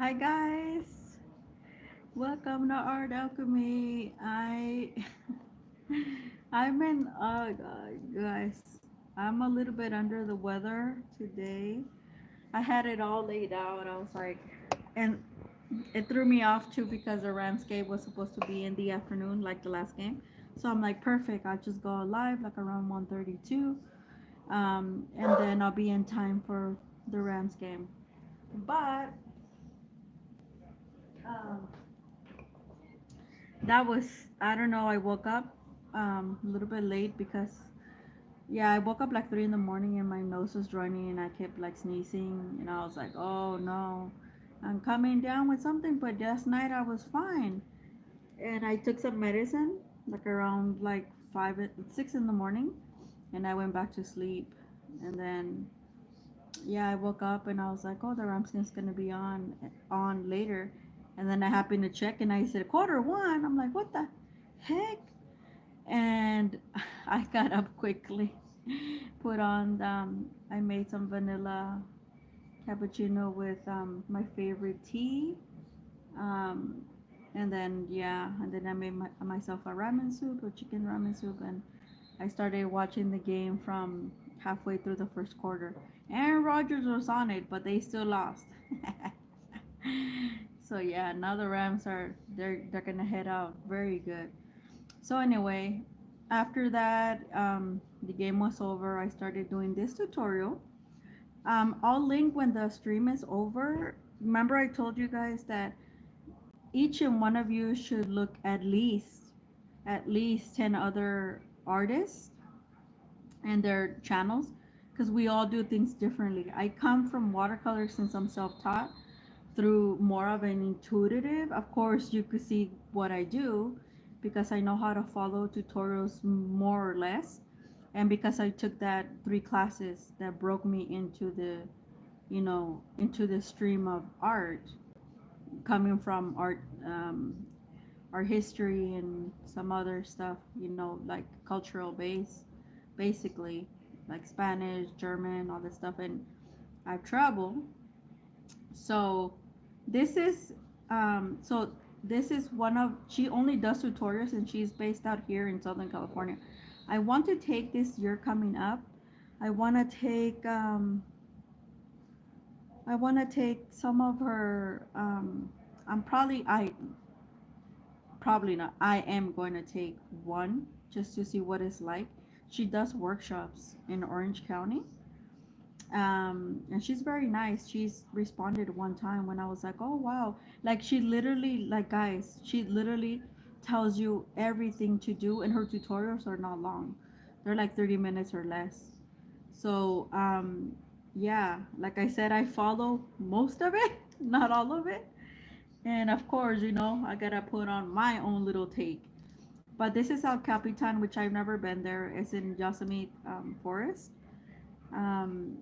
Hi guys, welcome to Art-Alchemy. I'm in. Guys, I'm a little bit under the weather today. I had it all laid out. I was like, and it threw me off too because the Rams game was supposed to be in the afternoon, like the last game. So I'm like, perfect. I'll just go live like around 1:32, and then I'll be in time for the Rams game. But um, that was, I don't know, I woke up a little bit late because yeah, I woke up like 3 in the morning and my nose was running and I kept like sneezing and I was like, oh no, I'm coming down with something. But last night I was fine and I took some medicine like around like 6 in the morning and I went back to sleep. And then yeah, I woke up and I was like, oh, the Ramskin's gonna be on later. And then I happened to check and I said quarter one. I'm like, what the heck? And I got up quickly, put on I made some vanilla cappuccino with my favorite tea. Um, and then yeah, and then I made myself a ramen soup, a chicken ramen soup, and I started watching the game from halfway through the first quarter. Aaron Rodgers was on it, but they still lost. So yeah, now the Rams are they're gonna head out very good. So anyway, after that, the game was over. I started doing this tutorial. I'll link when the stream is over. Remember, I told you guys that each and one of you should look at least 10 other artists and their channels because we all do things differently. I come from watercolor since I'm self-taught through more of an intuitive. Of course, you could see what I do because I know how to follow tutorials more or less, and because I took that 3 classes that broke me into the stream of art, coming from art history and some other stuff, like cultural base, basically, like Spanish, German, all this stuff, and I've traveled. So this is so this is one of she only does tutorials and she's based out here in Southern California. I want to take this year coming up. I want to take some of her probably not. I am going to take one just to see what it's like. She does workshops in Orange County, and she's very nice. She's responded one time when I was like, oh wow, like she literally, like, guys, she literally tells you everything to do, and her tutorials are not long. They're like 30 minutes or less. So yeah, like I said, I follow most of it, not all of it. And of course, I gotta put on my own little take. But this is El Capitan, which I've never been there. It's in Yosemite Forest. um,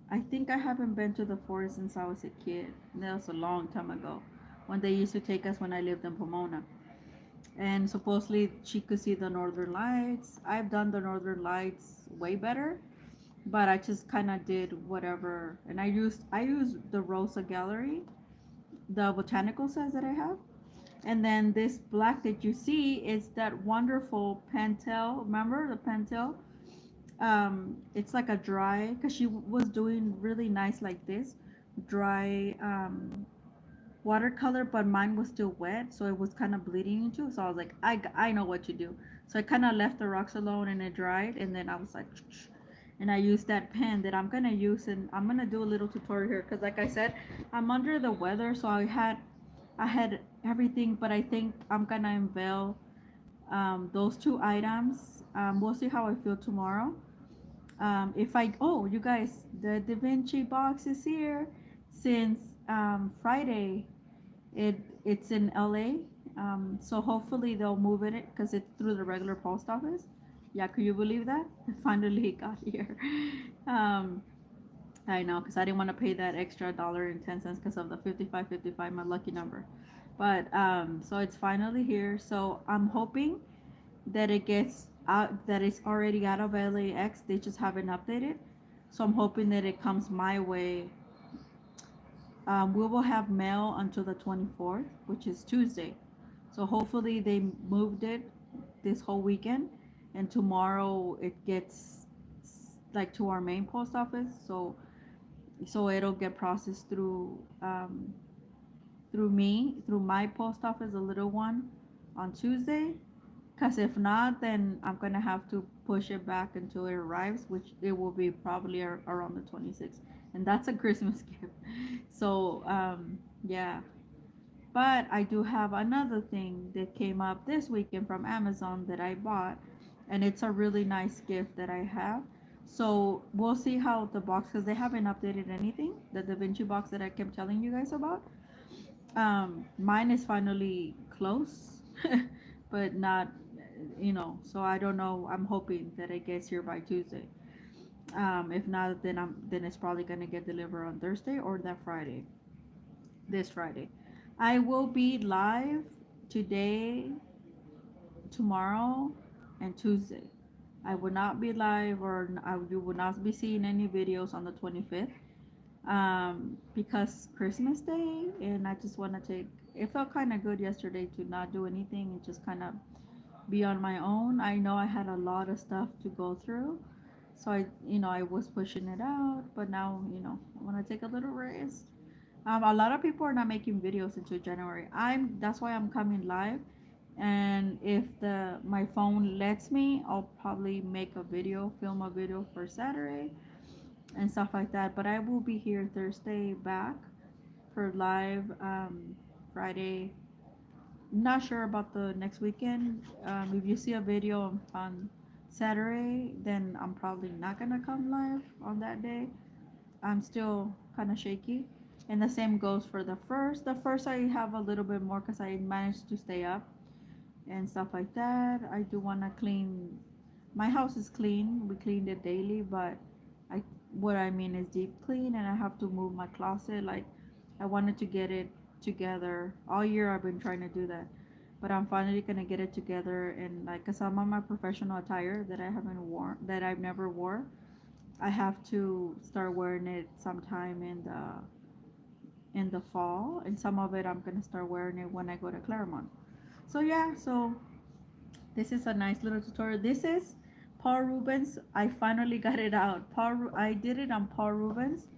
I think I haven't been to the forest since I was a kid. That was a long time ago when they used to take us when I lived in Pomona. And supposedly she could see the northern lights. I've done the northern lights way better, but I just kind of did whatever. And I used the Rosa Gallery, the botanical sets that I have. And then this black that you see is that wonderful Pentel. Remember the Pentel? It's like a dry, because she was doing really nice like this dry watercolor, but mine was still wet, so it was kind of bleeding into. So I was like, I know what to do. So I kind of left the rocks alone and it dried, and then I was like, and I used that pen that I'm gonna use, and I'm gonna do a little tutorial here because, like I said, I'm under the weather, so I had everything, but I think I'm gonna unveil those 2 items. We'll see how I feel tomorrow. If I oh you guys, the Da Vinci box is here since Friday. It's in LA. So hopefully they'll move it because it's through the regular post office. Yeah, could you believe that? Finally it got here. um, I know, because I didn't want to pay that extra $1.10 because of the 5555, my lucky number. But so it's finally here. So I'm hoping that it gets out, that it's already out of LAX. They just haven't updated. So I'm hoping that it comes my way We will have mail until the 24th, which is Tuesday. So hopefully they moved it this whole weekend, and tomorrow it gets like to our main post office. So it'll get processed through me, through my post office, the little one, on Tuesday. Because if not, then I'm gonna have to push it back until it arrives, which it will be probably around the 26th, and that's a Christmas gift. So yeah, but I do have another thing that came up this weekend from Amazon that I bought, and it's a really nice gift that I have. So we'll see how the box, because they haven't updated anything. The Da Vinci box that I kept telling you guys about. Mine is finally close, but not, So I don't know. I'm hoping that it gets here by Tuesday. If not, then it's probably gonna get delivered on Thursday or that Friday. This Friday. I will be live today, tomorrow, and Tuesday. I will not be live, or you will not be seeing any videos on the 25th, because Christmas Day, and I just want to take. It felt kind of good yesterday to not do anything and just kind of be on my own. I know I had a lot of stuff to go through, so I was pushing it out, but now, I want to take a little rest. A lot of people are not making videos until January. That's why I'm coming live, and if the my phone lets me, I'll probably make a video, film a video for Saturday and stuff like that. But I will be here Thursday back for live, Friday. Not sure about the next weekend. If you see a video on Saturday, then I'm probably not gonna come live on that day. I'm still kind of shaky. And the same goes for the first. The first I have a little bit more because I managed to stay up and stuff like that. I do want to clean. My house is clean. We cleaned it daily, but I what I mean is deep clean, and I have to move my closet. Like, I wanted to get it together. All year I've been trying to do that, but I'm finally gonna get it together. And like, cause I'm on my professional attire that I haven't worn, that I've never wore. I have to start wearing it sometime in the fall, and some of it I'm gonna start wearing it when I go to Claremont. So yeah, so this is a nice little tutorial. This is Paul Rubens. I finally got it out. I did it on Paul Rubens,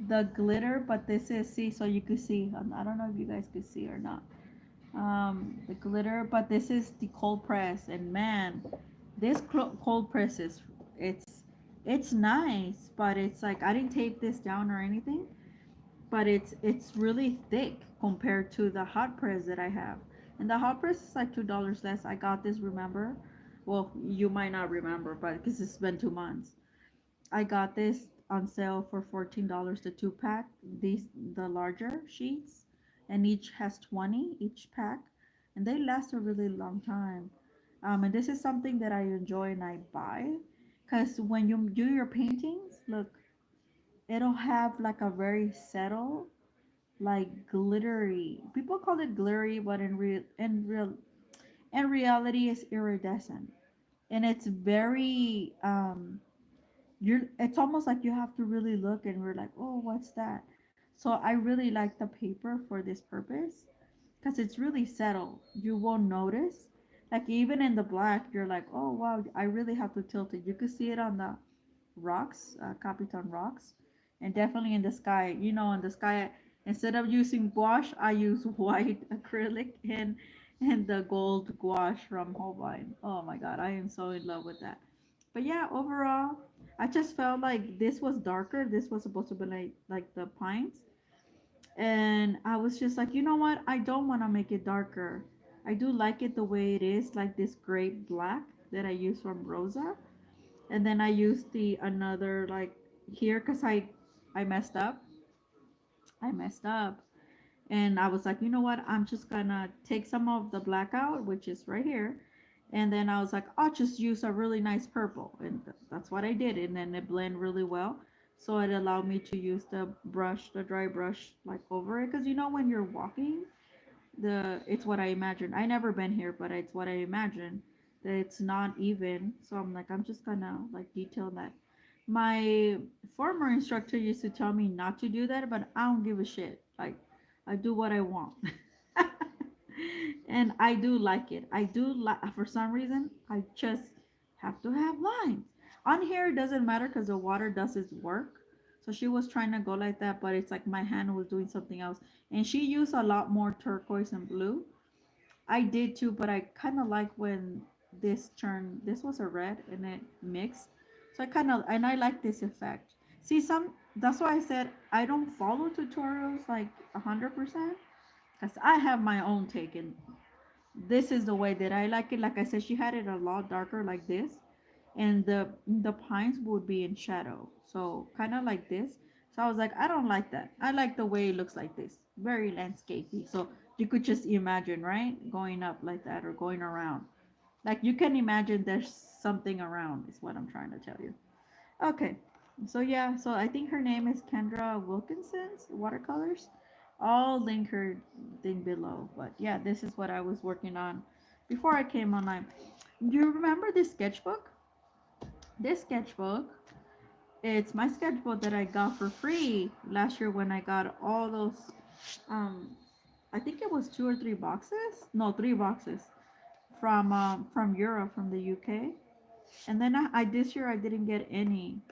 the glitter, but this is, see, so you could see. I don't know if you guys could see or not. The glitter, but this is the cold press, and man, this cold press it's nice, but it's like I didn't tape this down or anything, but it's really thick compared to the hot press that I have. And the hot press is like $2 less. I got this, remember? Well, you might not remember, but because it's been 2 months. I got this on sale for $14, the 2 pack. These the larger sheets, and each has 20 each pack, and they last a really long time. And this is something that I enjoy and I buy, because when you do your paintings, look, it'll have like a very subtle, like glittery. People call it glittery, but in reality, it's iridescent, and it's very you're. It's almost like you have to really look, and we're like, oh, what's that? So I really like the paper for this purpose because it's really subtle. You won't notice. Like even in the black, you're like, oh wow, I really have to tilt it. You could see it on the rocks, Capitan rocks, and definitely in the sky. In the sky, instead of using gouache, I use white acrylic and the gold gouache from Holbein. Oh my god, I am so in love with that. But yeah, overall, I just felt like this was darker. This was supposed to be like the pines, and I was just like, you know what? I don't want to make it darker. I do like it the way it is, like this gray black that I use from Rosa, and then I used the another like here because I messed up. I messed up, and I was like, you know what? I'm just gonna take some of the black out, which is right here, and then I was like, I'll just use a really nice purple, and that's what I did, and then it blended really well. So it allowed me to use the dry brush, like over it, because when you're walking, it's what I imagine. I never been here, but it's what I imagine that it's not even. So I'm like, I'm just gonna like detail that. My former instructor used to tell me not to do that, but I don't give a shit. Like, I do what I want. And I do like it. I do like, for some reason, I just have to have lines. On here, it doesn't matter because the water does its work. So she was trying to go like that, but it's like my hand was doing something else. And she used a lot more turquoise and blue. I did too, but I kind of like when this was a red and it mixed. So and I like this effect. See, that's why I said I don't follow tutorials like 100% because I have my own take, and this is the way that I like it. Like I said, she had it a lot darker like this, and the pines would be in shadow, so kind of like this. So I was like, I don't like that. I like the way it looks like this, very landscapey. So you could just imagine, right, going up like that or going around. Like you can imagine there's something around. Is what I'm trying to tell you. Okay. So yeah, so I think her name is Kendra Wilkinson's watercolors. I'll link her thing below. But yeah, this is what I was working on before I came online. Do you remember this sketchbook? This sketchbook, it's my sketchbook that I got for free last year when I got all those um I think it was 2 or 3 boxes. No, 3 boxes from Europe, from the UK. And then I this year I didn't get any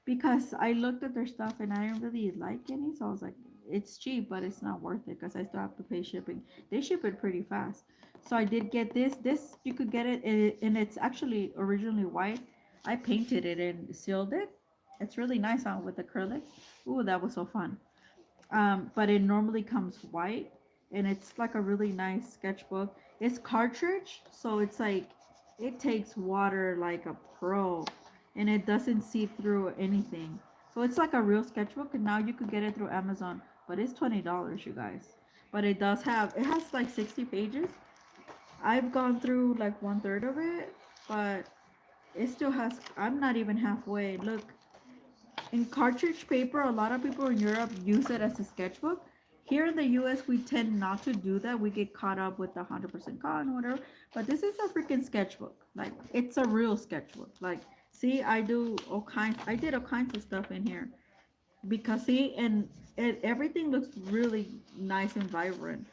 because I looked at their stuff and I didn't really like any. So I was like, it's cheap, but it's not worth it because I still have to pay shipping. They ship it pretty fast. So I did get this. This you could get it, and it's actually originally white. I painted it and sealed it. It's really nice on with acrylic. Ooh, that was so fun. But it normally comes white, and it's like a really nice sketchbook. It's cartridge, so it's like it takes water like a pro, and it doesn't seep through anything. So it's like a real sketchbook, and now you could get it through Amazon, but it's $20, you guys. But it has like 60 pages. I've gone through like 1/3 of it, but it still has. I'm not even halfway. Look, in cartridge paper, a lot of people in Europe use it as a sketchbook. Here in the US, we tend not to do that. We get caught up with the 100% cotton or whatever. But this is a freaking sketchbook. Like, it's a real sketchbook. Like, see, I did all kinds of stuff in here. Because, see, and everything looks really nice and vibrant.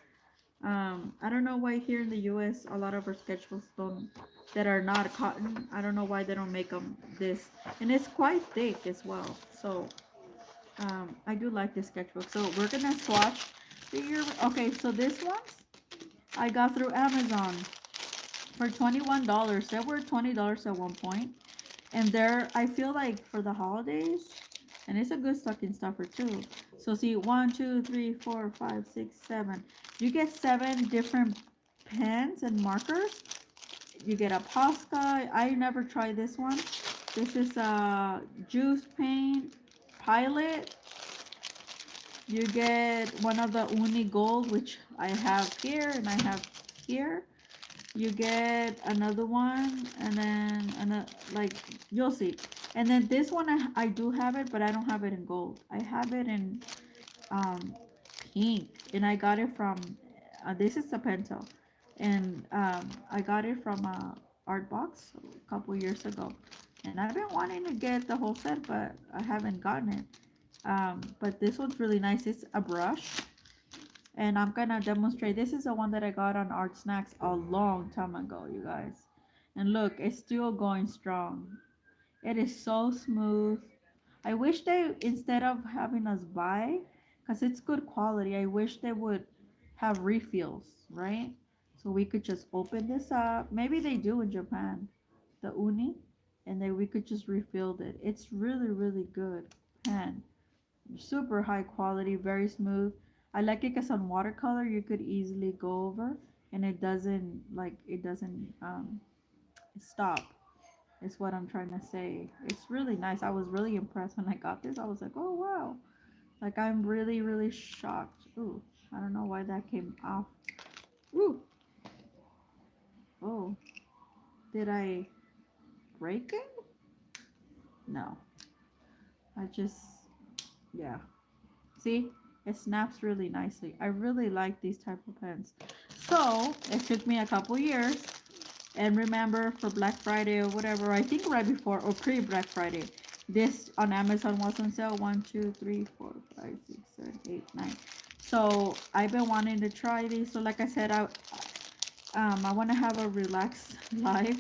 I don't know why here in the U.S. a lot of our sketchbooks don't that are not cotton. I don't know why they don't make them this, and it's quite thick as well. So I do like this sketchbook. So we're gonna swatch the year. Okay, so this one's I got through Amazon for $21. They were $20 at one point, and there I feel like for the holidays, and it's a good stocking stuffer too. So see, 1, 2, 3, 4, 5, 6, 7. You get 7 different pens and markers. You get a Posca. I never tried this one. This is a juice paint pilot. You get one of the Uni Gold, which I have here and I have here. You get another one, and then another, like, you'll see. And then this one, I do have it, but I don't have it in gold. I have it in um, pink, and I got it from, this is a pencil, and I got it from Art Box a couple years ago. And I've been wanting to get the whole set, but I haven't gotten it. But this one's really nice. It's a brush, and I'm gonna demonstrate. This is the one that I got on Art Snacks a long time ago, you guys. And look, it's still going strong. It is so smooth. I wish they, instead of having us buy, because it's good quality, I wish they would have refills, right? So we could just open this up. Maybe they do in Japan, the uni, and then we could just refill it. It's really, really good pen. Super high quality, very smooth. I like it because on watercolor you could easily go over, and it doesn't stop. Is what I'm trying to say. It's really nice. I was really impressed when I got this. I was like, oh wow. Like, I'm really, really shocked. Ooh, I don't know why that came off. Ooh. Oh, did I break it? No. I just, yeah. See, it snaps really nicely. I really like these type of pens. So it took me a couple years. And remember, for Black Friday or whatever, I think right before or pre Black Friday, this on Amazon was on sale. 1, 2, 3, 4, 5, 6, 7, 8, 9. So I've been wanting to try these. So like I said, I want to have a relaxed life.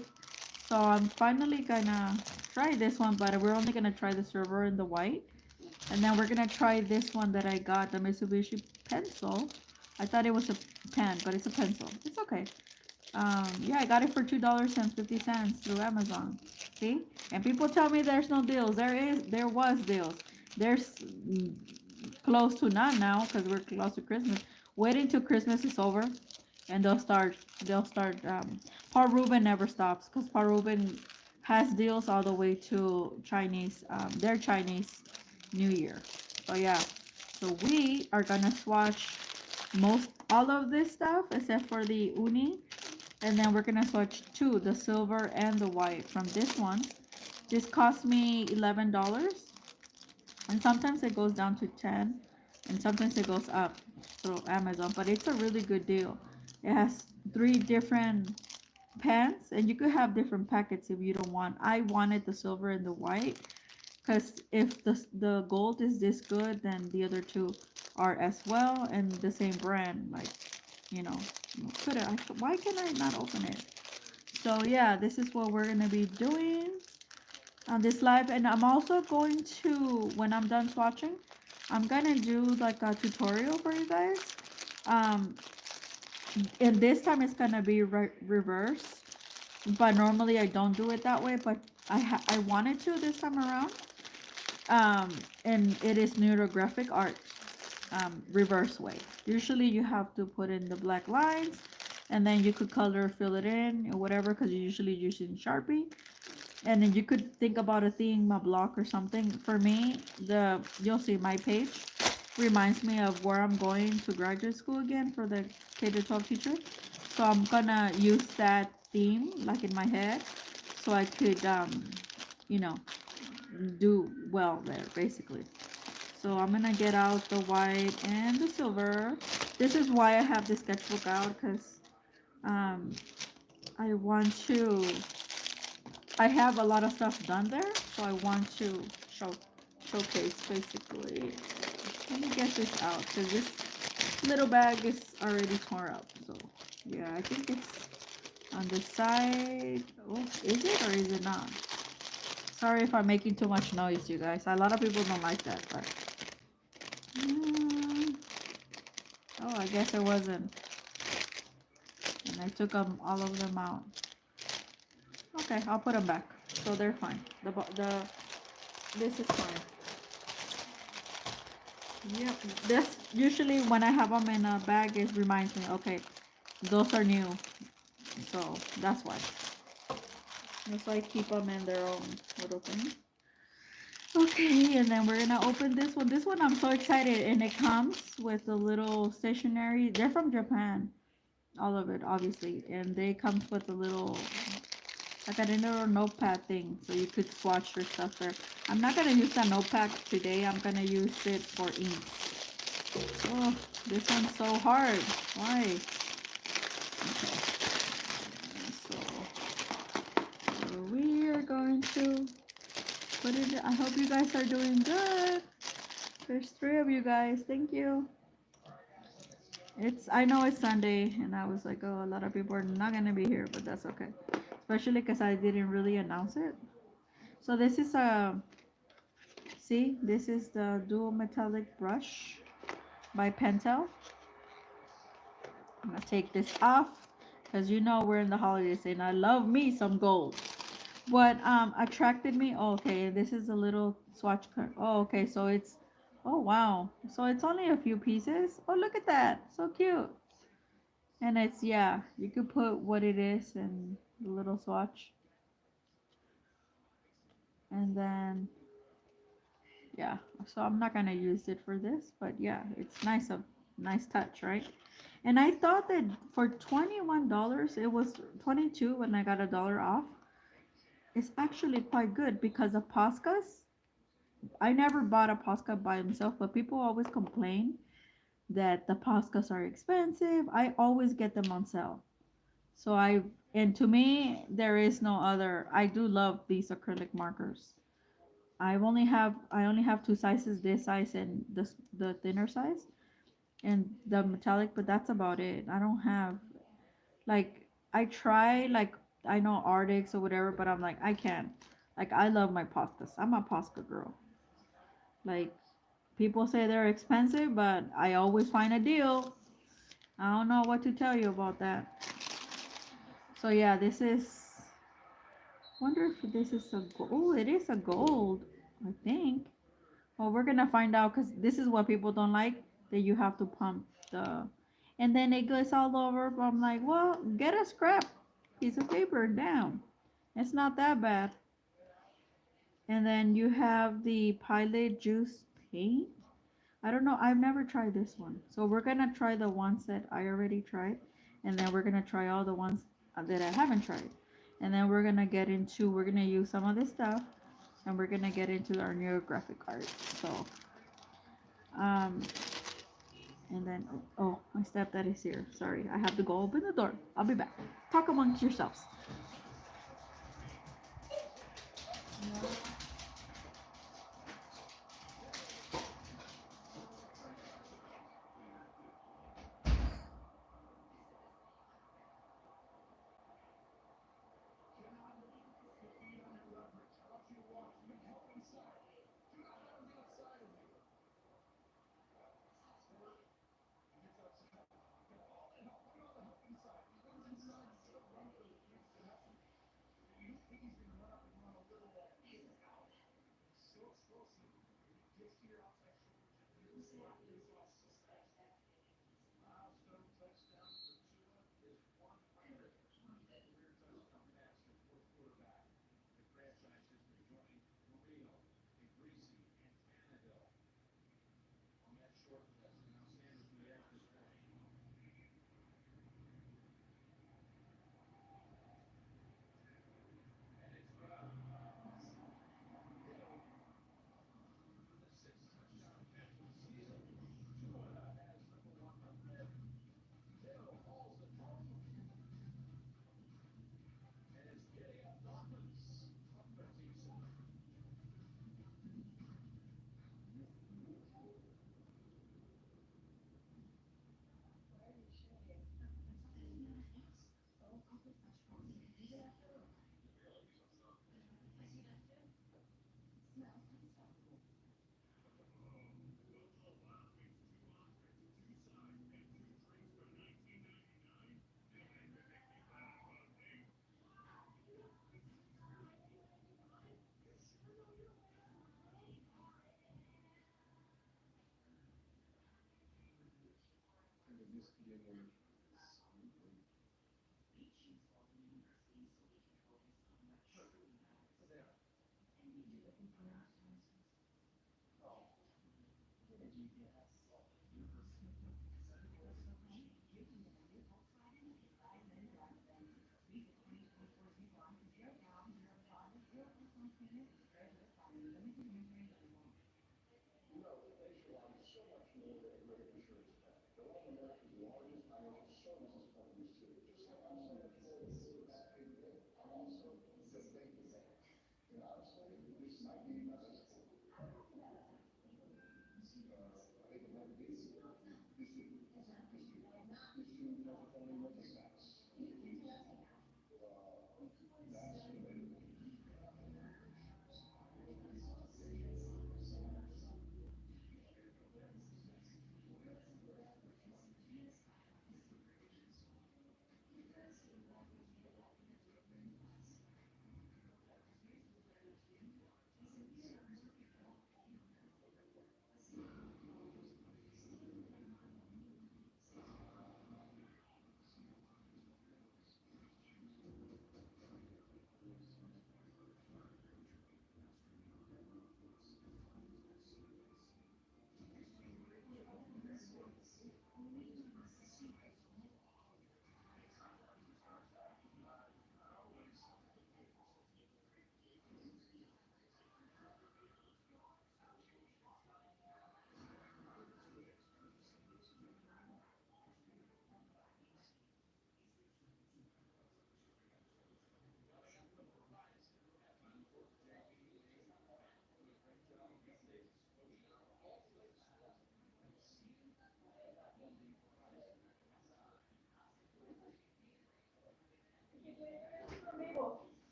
So I'm finally gonna try this one, but we're only gonna try the server in the white. And then we're gonna try this one that I got, the Mitsubishi pencil. I thought it was a pen, but it's a pencil. It's okay. Yeah, I got it for $2.50 through Amazon. See? And people tell me there's no deals. There was deals. There's close to none now because we're close to Christmas. Waiting till Christmas is over, and they'll start. Paul Rubin never stops because Paul Rubin has deals all the way to Chinese, their Chinese New Year. So yeah, so we are gonna swatch most all of this stuff except for the uni, and then we're gonna swatch two, the silver and the white from this one. This cost me $11, and sometimes it goes down to 10, and sometimes it goes up through Amazon, but it's a really good deal. It has three different pants, and you could have different packets if you don't want. I wanted the silver and the white because if the gold is this good, then the other two are as well, and the same brand. Like, you know, why can I not open it? So yeah, this is what we're gonna be doing on this live, and I'm also going to, when I'm done swatching, I'm gonna do like a tutorial for you guys. Um, and this time it's gonna be reverse, but normally I don't do it that way, but I wanted to this time around. And it is neurographic art, reverse way. Usually you have to put in the black lines, and then you could color fill it in or whatever, because you're usually using Sharpie. And then you could think about a theme, a block or something. For me, you'll see my page reminds me of where I'm going to graduate school again for the K to 12 teacher. So I'm gonna use that theme like in my head, so I could you know do well there basically. So I'm gonna get out the white and the silver. This is why I have the sketchbook out, because um I want to I have a lot of stuff done there, so I want to showcase basically. Let me get this out because this little bag is already torn up. So yeah, I think it's on the side. Oh, is it or is it not? Sorry if I'm making too much noise, you guys. A lot of people don't like that, but mm, oh, I guess it wasn't. And I took all of them out. Okay, I'll put them back, so they're fine. This is fine. Yep. This usually when I have them in a bag, it reminds me. Okay, those are new, so that's why. That's why I keep them in their own little thing. Okay, and then we're gonna open this one. This one I'm so excited, and it comes with a little stationery. They're from Japan, all of it, obviously, and they comes with a little like a little notepad thing, so you could swatch your stuff there. I'm not gonna use that notepad today. I'm gonna use it for ink. Oh, this one's so hard. Why? Okay. So we are going to put it. I hope you guys are doing good. There's three of you guys. Thank you. I know it's Sunday, and I was like, oh, a lot of people are not gonna be here, but that's okay. Especially because I didn't really announce it. So this is see, this is the dual metallic brush by Pentel. I'm gonna take this off because you know we're in the holidays and I love me some gold. What attracted me, oh, okay, this is a little swatch card. Oh, okay, so it's, oh wow, so it's only a few pieces. Oh, look at that, so cute. And it's, yeah, you could put what it is in the little swatch. And then, yeah, so I'm not gonna use it for this, but yeah, it's nice touch, right? And I thought that for $21, it was 22 when I got $1 off. It's actually quite good because the Poscas, I never bought a Posca by himself, but people always complain that the Poscas are expensive. I always get them on sale. So and to me, there is no other. I do love these acrylic markers. I only have two sizes, this size and the thinner size. and the metallic, but that's about it. I don't have like I try like I know Arctics or whatever, but I'm like I can't. Like I love my pastas. I'm a pasta girl. Like people say they're expensive, but I always find a deal. I don't know what to tell you about that. So yeah, this is. Wonder if this is a gold. Oh, it is a gold. I think. Well, we're gonna find out because this is what people don't like that you have to pump the, and then it goes all over. But I'm like, well, get a scrap piece of paper down. It's not that bad. And then you have the Pilot Juice paint. I don't know. I've never tried this one. So we're gonna try the ones that I already tried, and then we're gonna try all the ones that I haven't tried. And then we're gonna get into. We're gonna use some of this stuff, and we're gonna get into our neurographic art. So, um, and then my stepdad is here. Sorry, I have to go open the door. I'll be back. Talk amongst yourselves.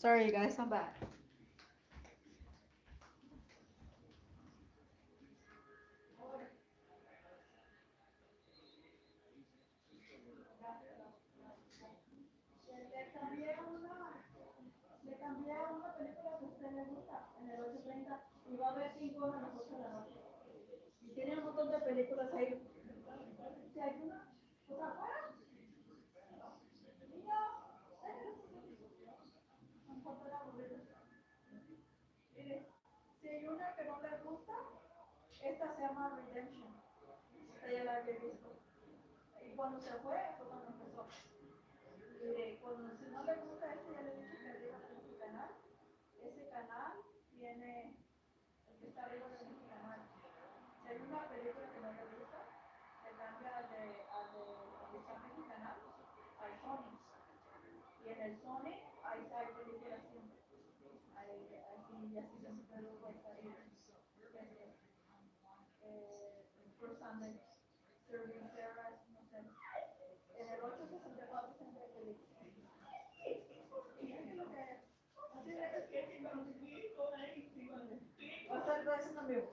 Sorry, guys, I'm back. Le cambié una película que a usted le gusta en el 8:30 y va a ver 5 a las 8 de la noche. Y tiene un montón de películas ahí. Si hay una, pues afuera, niño, mire, si hay una que no le gusta, esta se llama Redemption. Esta ya la había visto. Y cuando se fue cuando empezó. Mire, cuando si no le gusta este, ya le he dicho que arriba de mi canal. Ese canal tiene, el que está arriba de mi canal. Si hay una película que no le gusta, le cambia al que está en mi canal, al Sony. Y en el Sony, ahí está el película siempre. Así, así siempre lo voy a estar First Sunday, Serving Sarah, no sé. En el 8:64 siempre hay películas. Va a estar todo eso en vivo.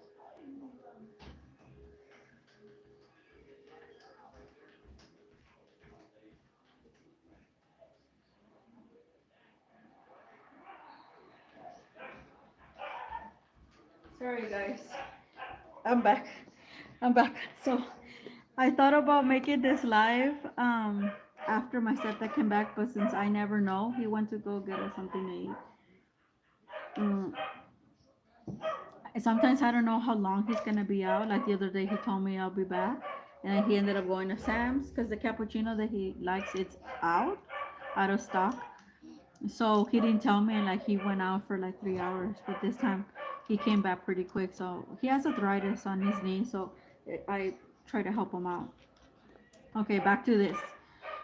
Sorry, guys. I'm back. I'm back. So I thought about making this live after my stepdad came back, but since I never know, he went to go get us something to eat. Mm, Sometimes I don't know how long he's gonna be out. Like the other day, he told me I'll be back, and then he ended up going to Sam's because the cappuccino that he likes it's out of stock. So he didn't tell me, and like he went out for like 3 hours. But this time, he came back pretty quick. So he has arthritis on his knee, so I try to help him out. Okay, back to this.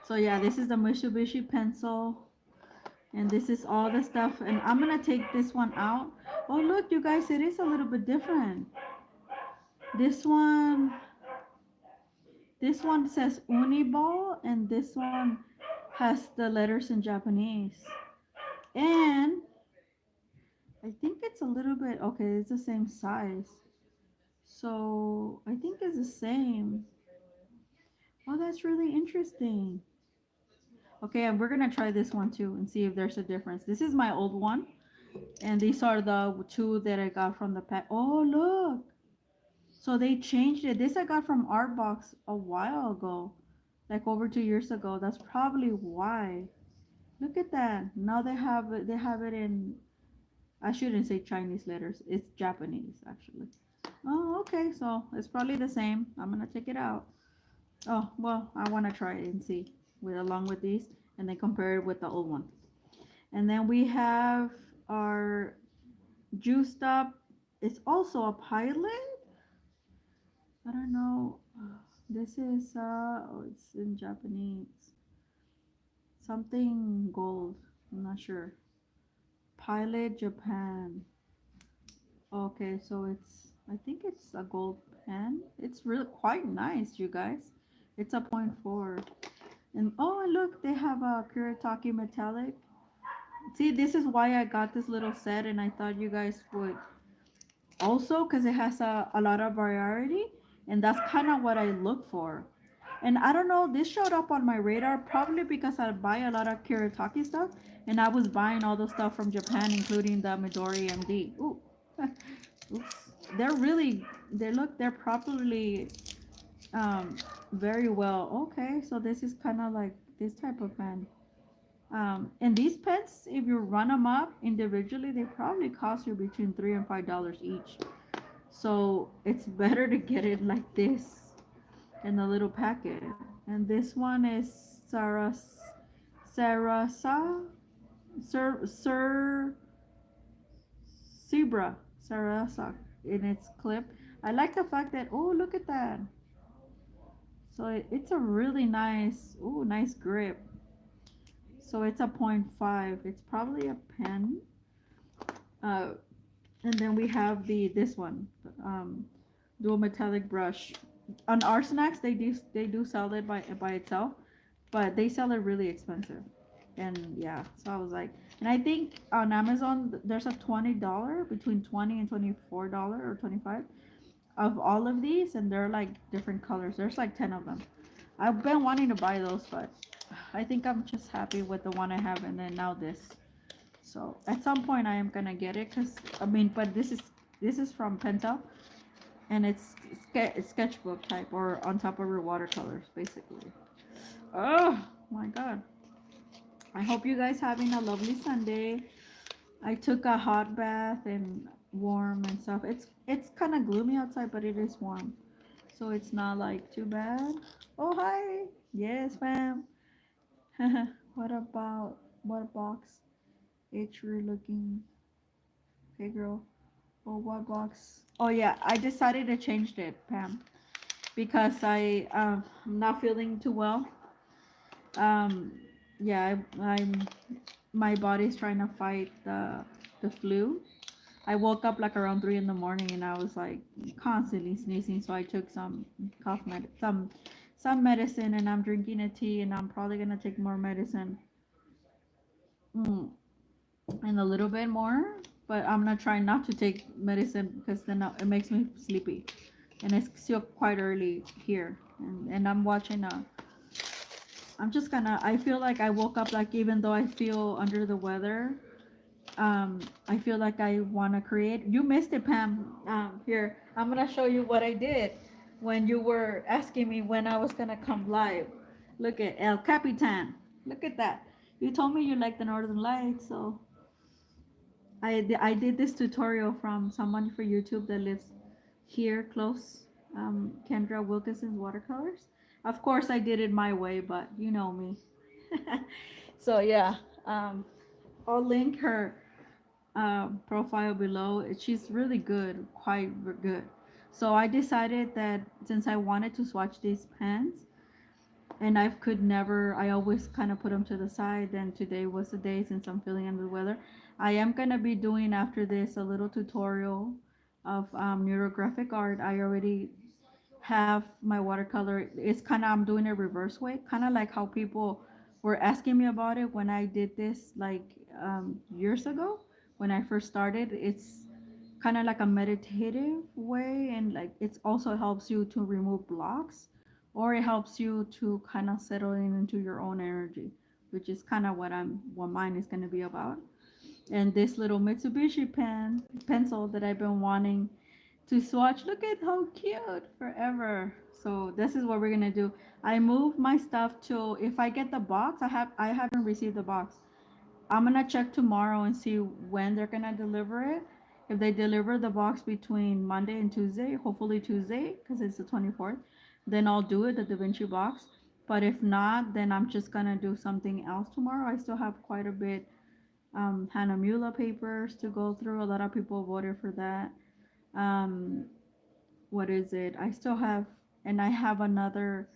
So yeah, this is the Mitsubishi pencil, and this is all the stuff. And I'm gonna take this one out. Oh look, you guys, it is a little bit different. This one, this one says Uniball, and this one has the letters in Japanese. And I think it's a little bit okay. It's the same size, so I think it's the same. Oh, that's really interesting. Okay, and we're gonna try this one too and see if there's a difference. This is my old one, and these are the two that I got from the pack. Oh, look. So they changed it. This I got from Artbox a while ago, like over 2 years ago. That's probably why. Look at that. Now they have it. They have it in. I shouldn't say Chinese letters. It's Japanese actually. Oh, okay. So it's probably the same. I'm gonna check it out. Oh well, I wanna try it and see with along with these, and then compare it with the old one. And then we have our juiced up. It's also a pilot. I don't know. This is oh, it's in Japanese. Something gold. I'm not sure. Pilot Japan. Okay, so it's I think it's a gold pen. It's really quite nice, you guys. It's a point 0.4. And oh, and look, they have a Kuretake metallic. See, this is why I got this little set, and I thought you guys would also because it has a lot of variety, and that's kind of what I look for. And I don't know, this showed up on my radar probably because I buy a lot of Kuretake stuff, and I was buying all the stuff from Japan, including the Midori MD. Ooh, oops. They're really, they're properly very well. Okay, so this is kind of like this type of pen. And these pens, if you run them up individually, they probably cost you between $3 and $5 each. So it's better to get it like this in a little packet. And this one is Sarasa, Sir Zebra, Sarasa in its clip. I like the fact that, oh, look at that. So it's a really nice, oh, nice grip. So it's a point 0.5. It's probably a pen. Uh, and then we have this one, dual metallic brush. On Arsnax, they do sell it by itself, but they sell it really expensive. And yeah, so I was like, and I think on Amazon there's a $20, between 20 and $24 or 25 of all of these, and they're like different colors. There's like 10 of them. I've been wanting to buy those, but I think I'm just happy with the one I have, and then now this. So at some point I am gonna get it, cause I mean, but this is from Pentel, and it's sketchbook type or on top of your watercolors, basically. Oh my god! I hope you guys having a lovely Sunday. I took a hot bath and warm and stuff. It's kind of gloomy outside, but it is warm, so it's not like too bad. Oh hi, yes, fam. What about what box? It's you're looking. Hey girl. Oh, what box? Oh yeah, I decided to change it, Pam, because I'm not feeling too well. Um, yeah, I'm my body's trying to fight the flu. I woke up like around 3 in the morning and I was like constantly sneezing, so I took some some medicine, and I'm drinking a tea, and I'm probably gonna take more medicine, mm, and a little bit more. But I'm gonna try not to take medicine because then it makes me sleepy, and it's still quite early here, and I'm watching I'm just gonna. I feel like I woke up like, even though I feel under the weather, I feel like I want to create. You missed it, Pam. Here, I'm gonna show you what I did when you were asking me when I was gonna come live. Look at El Capitan. Look at that. You told me you like the Northern Lights, so I did this tutorial from someone for YouTube that lives here close. Kendra Wilkinson's watercolors. Of course, I did it my way, but you know me. So yeah, um, I'll link her profile below. She's really good, quite good. So I decided that since I wanted to swatch these pens, and I could never, I always kind of put them to the side. Then today was the day, since I'm feeling under the weather. I am gonna be doing after this a little tutorial of neurographic art. I already have my watercolor. It's kind of, I'm doing it reverse way, kind of like how people were asking me about it when I did this like years ago when I first started. It's kind of like a meditative way, and like it also helps you to remove blocks, or it helps you to kind of settle in into your own energy, which is kind of what mine is going to be about. And this little Mitsubishi pencil that I've been wanting to swatch. Look at how cute, forever. So this is what we're gonna do. I move my stuff to, if I get the box, I haven't received the box. I'm gonna check tomorrow and see when they're gonna deliver it. If they deliver the box between Monday and Tuesday, hopefully Tuesday, because it's the 24th, then I'll do it, the Da Vinci box. But if not, then I'm just gonna do something else tomorrow. I still have quite a bit Hanamula papers to go through. A lot of people voted for that. Um, what is it? I still have, and I have another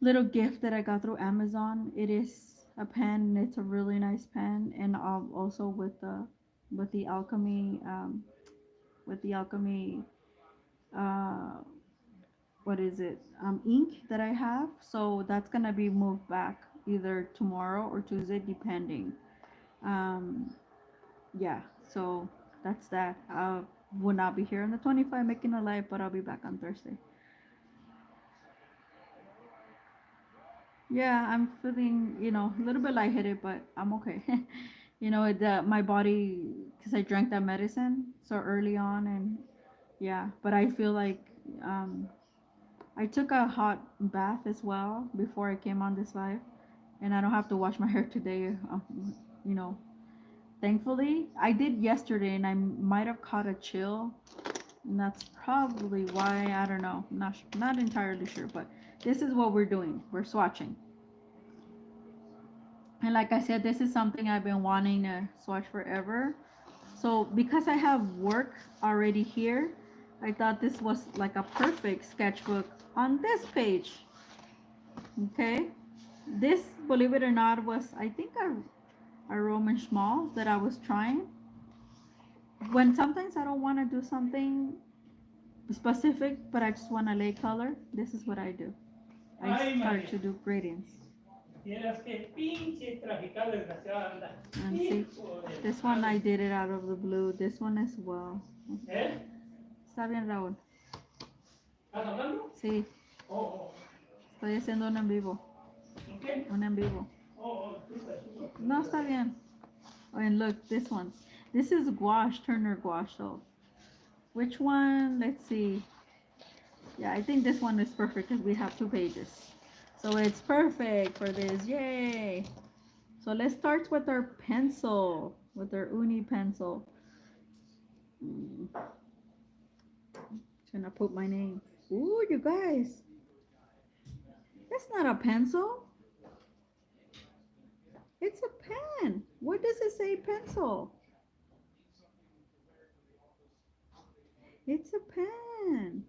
little gift that I got through Amazon. It is a pen. It's a really nice pen, and also with the alchemy with the alchemy uh, what is it, ink that I have. So that's gonna be moved back either tomorrow or Tuesday, depending. Um, yeah. So that's that. I will not be here on the 25 making a live, but I'll be back on Thursday. Yeah, I'm feeling, a little bit lightheaded, but I'm okay. My body, because I drank that medicine so early on, and yeah, but I feel like um, I took a hot bath as well before I came on this live, and I don't have to wash my hair today. You know, thankfully, I did yesterday, and I might have caught a chill, and that's probably why. I don't know, not entirely sure, but this is what we're doing. We're swatching. And like I said, this is something I've been wanting to swatch forever. So because I have work already here, I thought this was like a perfect sketchbook on this page. Okay. This, believe it or not, was, I think, a Roman schmaltz that I was trying. When sometimes I don't want to do something specific, but I just want to lay color, this is what I do. I start to do gradients. And see, this one I did it out of the blue. This one as well. Está bien, Raúl. Sí, estoy haciendo un en vivo. Un en vivo. No, está bien. Oh, and look, this one. This is gouache, Turner gouache, though. Which one? Let's see. Yeah, I think this one is perfect because we have 2 pages. So it's perfect for this. Yay! So let's start with our pencil, with our uni pencil. Just gonna put my name. Ooh, you guys. That's not a pencil. It's a pen. What does it say pencil? It's a pen.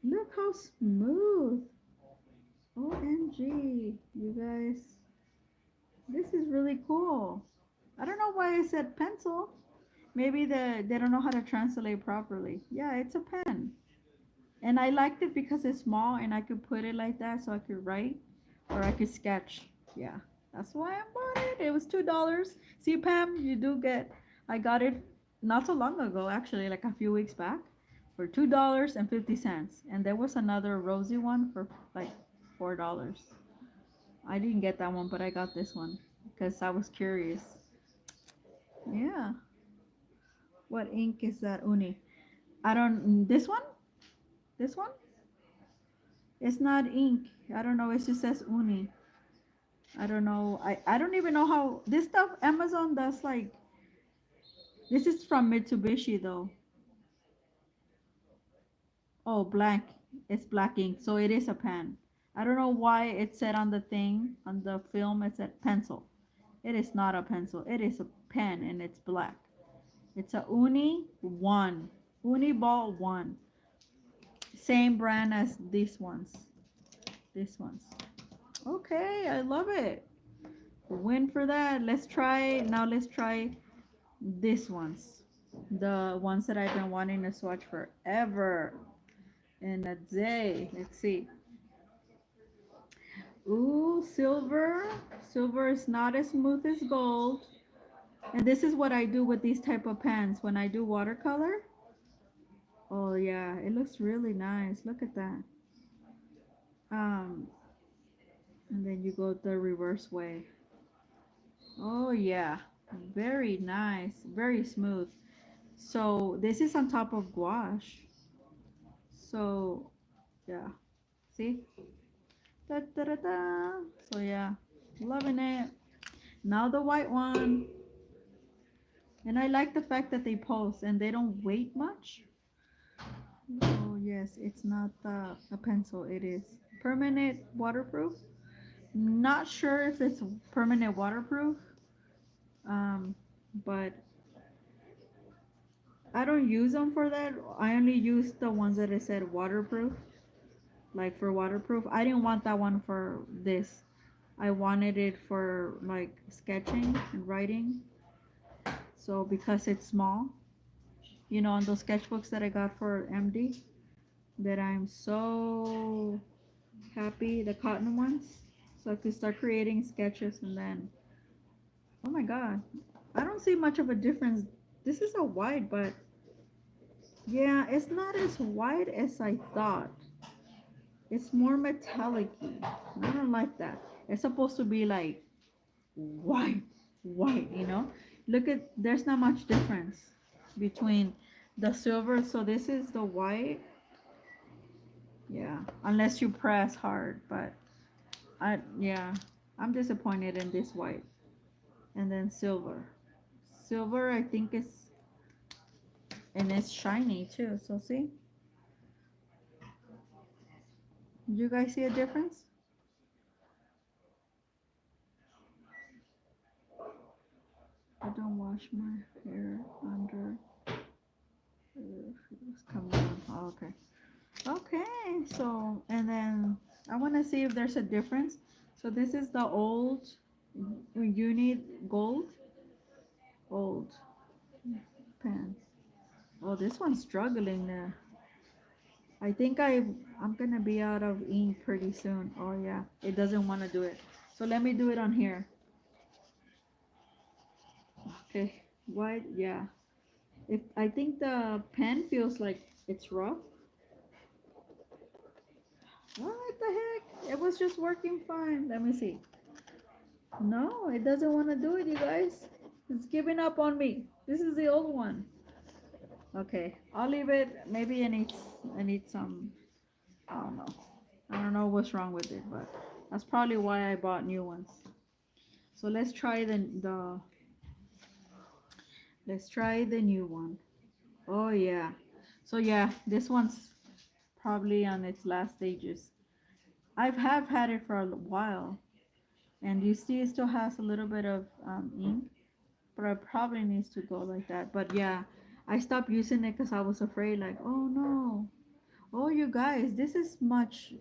Look how smooth. OMG, you guys. This is really cool. I don't know why I said pencil. Maybe they don't know how to translate properly. Yeah, it's a pen. And I liked it because it's small and I could put it like that so I could write or I could sketch. Yeah, that's why I bought it. It was $2. See, Pam, you do get, I got it not so long ago, actually, like a few weeks back for $2.50. And there was another rosy one for like $4. I didn't get that one, but I got this one because I was curious. Yeah. What ink is that, Uni? I don't, this one? This one? It's not ink. I don't know. It just says Uni. I don't know. I don't even know how this stuff Amazon does like this is from Mitsubishi though. Oh, black. It's black ink. So it is a pen. I don't know why it said on the thing, on the film it said pencil. It is not a pencil. It is a pen and it's black. It's a Uni 1. Uni Ball 1. Same brand as these ones. These ones. Okay, I love it. Win for that. Let's try these ones. The ones that I've been wanting to swatch forever in a day. Let's see. Ooh, silver. Silver is not as smooth as gold. And this is what I do with these type of pens when I do watercolor. Oh yeah, it looks really nice. Look at that. Um, and then you go the reverse way. Oh yeah, very nice, very smooth. So this is on top of gouache. So yeah, see? Da, da, da, da. So yeah, loving it. Now the white one. And I like the fact that they pulse and they don't weight much. Oh yes, it's not a pencil. It is permanent waterproof. Not sure if it's permanent waterproof. Um, but I don't use them for that. I only use the ones that it said waterproof. Like for waterproof. I didn't want that one for this. I wanted it for like sketching and writing. So because it's small, you know, on those sketchbooks that I got for MD, that I'm so happy, the cotton ones. So I could start creating sketches and then, oh my God, I don't see much of a difference. This is a white, but yeah, it's not as white as I thought. It's more metallic-y. I don't like that. It's supposed to be like white, white, you know? Look at, there's not much difference between the silver. So this is the white. Yeah, unless you press hard, but yeah, I'm disappointed in this white. And then silver. Silver, I think is, and it's shiny too. So see, you guys see a difference? I don't wash my hair under. It's coming on. Oh, okay. Okay, so, and then I want to see if there's a difference. So this is the old uni gold, old pen. Oh, this one's struggling there. I think I'm gonna be out of ink pretty soon. Oh yeah, it doesn't want to do it. So let me do it on here. Okay, white, yeah. If I think the pen feels like it's rough. What the heck? It was just working fine. Let me see. No, it doesn't want to do it, you guys. It's giving up on me. This is the old one. Okay, I'll leave it. Maybe I need some. I don't know. I don't know what's wrong with it, but that's probably why I bought new ones. So let's try the new one. Oh yeah. So yeah, this one's probably on its last stages. I've have had it for a while, and you see it still has a little bit of ink, but it probably needs to go like that. But yeah, I stopped using it because I was afraid, like, oh no, oh you guys, this is much.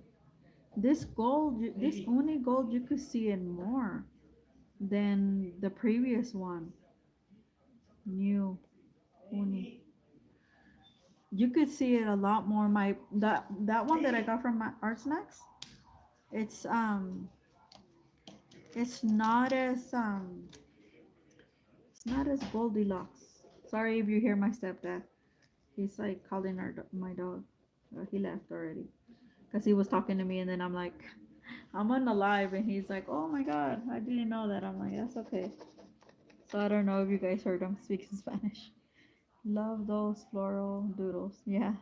This gold, this uni gold, you could see it more than the previous one. New uni, you could see it a lot more. My that one that I got from my Art Snacks, it's it's not as it's not as Goldilocks. Sorry if you hear my stepdad. He's like calling my dog. He left already because he was talking to me, and then I'm like, I'm on the live, and he's like, "Oh my God, I didn't know that." I'm like, "That's okay." So I don't know if you guys heard him speak in Spanish. Love those floral doodles. Yeah.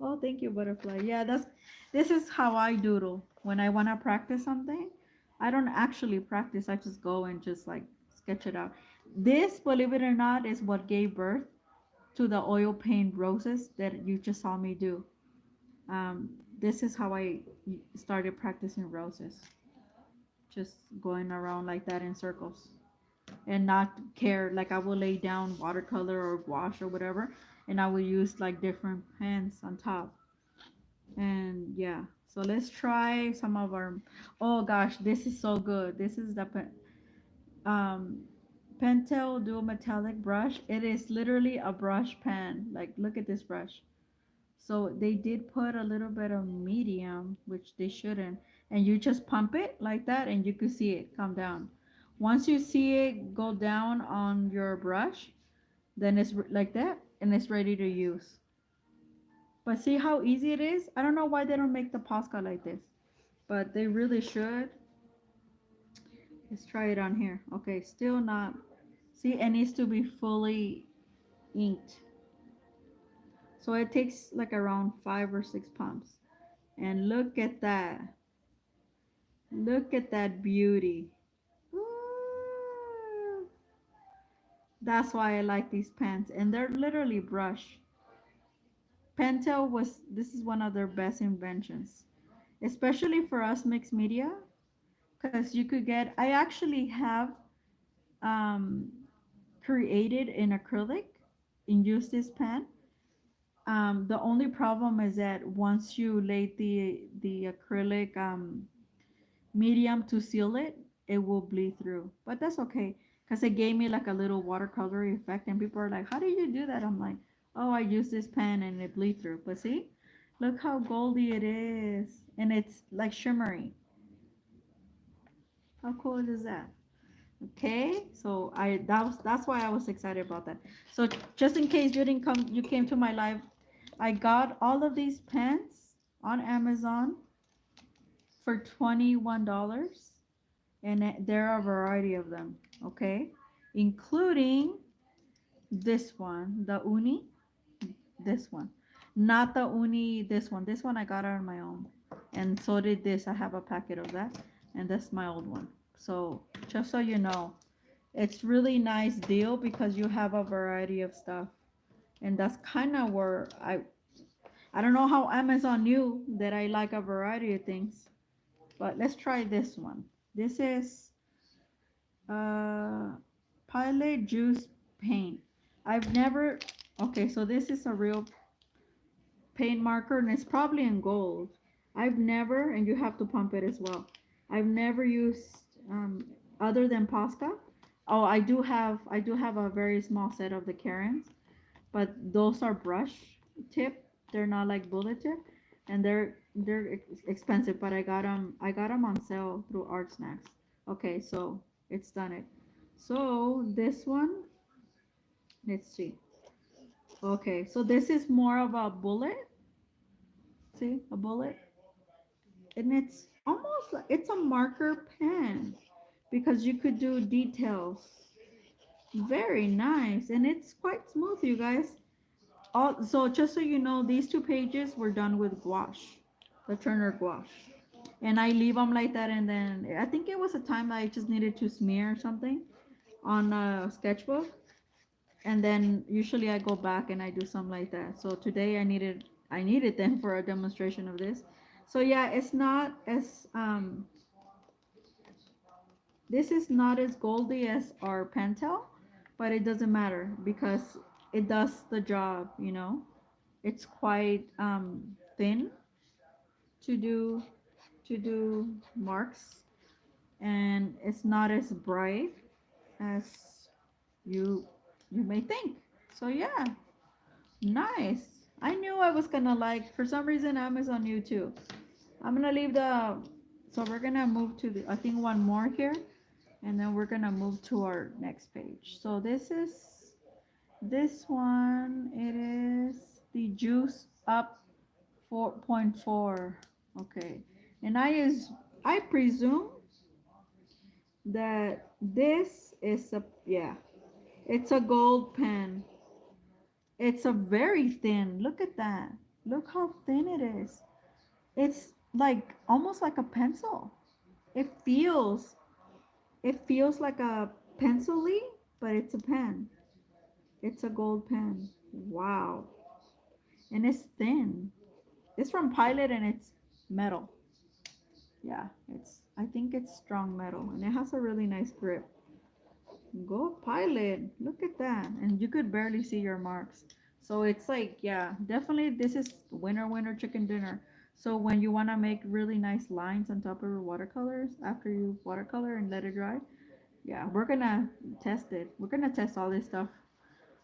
Oh, thank you, butterfly. Yeah, this is how I doodle when I want to practice something. I don't actually practice. I just go and just like sketch it out. This, believe it or not, is what gave birth to the oil paint roses that you just saw me do. Um, this is how I started practicing roses, just going around like that in circles and not care. Like I will lay down watercolor or gouache or whatever, and I will use like different pens on top. And yeah, so let's try some of our. Oh gosh, this is so good. This is the um Pentel Dual Metallic brush. It is literally a brush pen. Like look at this brush. So they did put a little bit of medium, which they shouldn't, and you just pump it like that, and you could see it come down. Once you see it go down on your brush, then it's like that, and it's ready to use. But see how easy it is? I don't know why they don't make the Posca like this, but they really should. Let's try it on here. Okay, still not. See, it needs to be fully inked. So it takes like around 5 or 6 pumps. And look at that. Look at that beauty. Ooh. That's why I like these pens. And they're literally brush. Pentel this is one of their best inventions. Especially for us mixed media. Because you could get, I actually have um, created in acrylic and use this pen. The only problem is that once you lay the acrylic medium to seal it, it will bleed through. But that's okay because it gave me like a little watercolor effect, and people are like, "How do you do that?" I'm like, "Oh, I use this pen and it bleed through." But see, look how goldy it is, and it's like shimmery. How cool is that? Okay, so that's why I was excited about that. So just in case you came to my live, I got all of these pens on Amazon for $21, and there are a variety of them. Okay, including this one, the uni, this one, not the uni, this one. This one I got on my own, and so did this. I have a packet of that, and that's my old one. So just so you know, it's really nice deal because you have a variety of stuff, and that's kind of where I don't know how Amazon knew that I like a variety of things, but let's try this one. This is uh Pilot Juice paint. I've never. Okay, so this is a real paint marker, and it's probably in gold. I've never, and you have to pump it as well. I've never used other than Posca. Oh, I do have a very small set of the Karens, but those are brush tip. They're not like bullet tip, and they're expensive. But I got them on sale through Art Snacks. Okay, so it's done it. So this one, let's see. Okay, so this is more of a bullet. See, a bullet, and it's almost like it's a marker pen because you could do details. Very nice, and it's quite smooth, you guys. So just so you know, these two pages were done with gouache, the Turner gouache, and I leave them like that. And then I think it was a time that I just needed to smear something on a sketchbook, and then usually I go back and I do something like that. So today I needed them for a demonstration of this. So yeah, it's not as this is not as goldy as our Pentel, but it doesn't matter because it does the job, you know. It's quite thin to do marks, and it's not as bright as you you may think. So yeah, nice. I knew I was gonna like, for some reason Amazon knew too. I'm gonna leave the, so we're gonna move to the, I think one more here, and then we're gonna move to our next page. So this one, it is the Juice Up 4.4. Okay. And I presume that this is a, yeah, it's a gold pen. It's a very thin. Look at that. Look how thin it is. It's like almost like a pencil. It feels it feels like a pencil-y, but it's a pen. It's a gold pen. Wow. And it's thin. It's from Pilot and it's metal. Yeah, I think it's strong metal and it has a really nice grip. Go Pilot. Look at that. And you could barely see your marks. So it's like, yeah, definitely this is winner chicken dinner. So when you want to make really nice lines on top of your watercolors after you watercolor and let it dry, yeah, we're gonna test it. We're gonna test all this stuff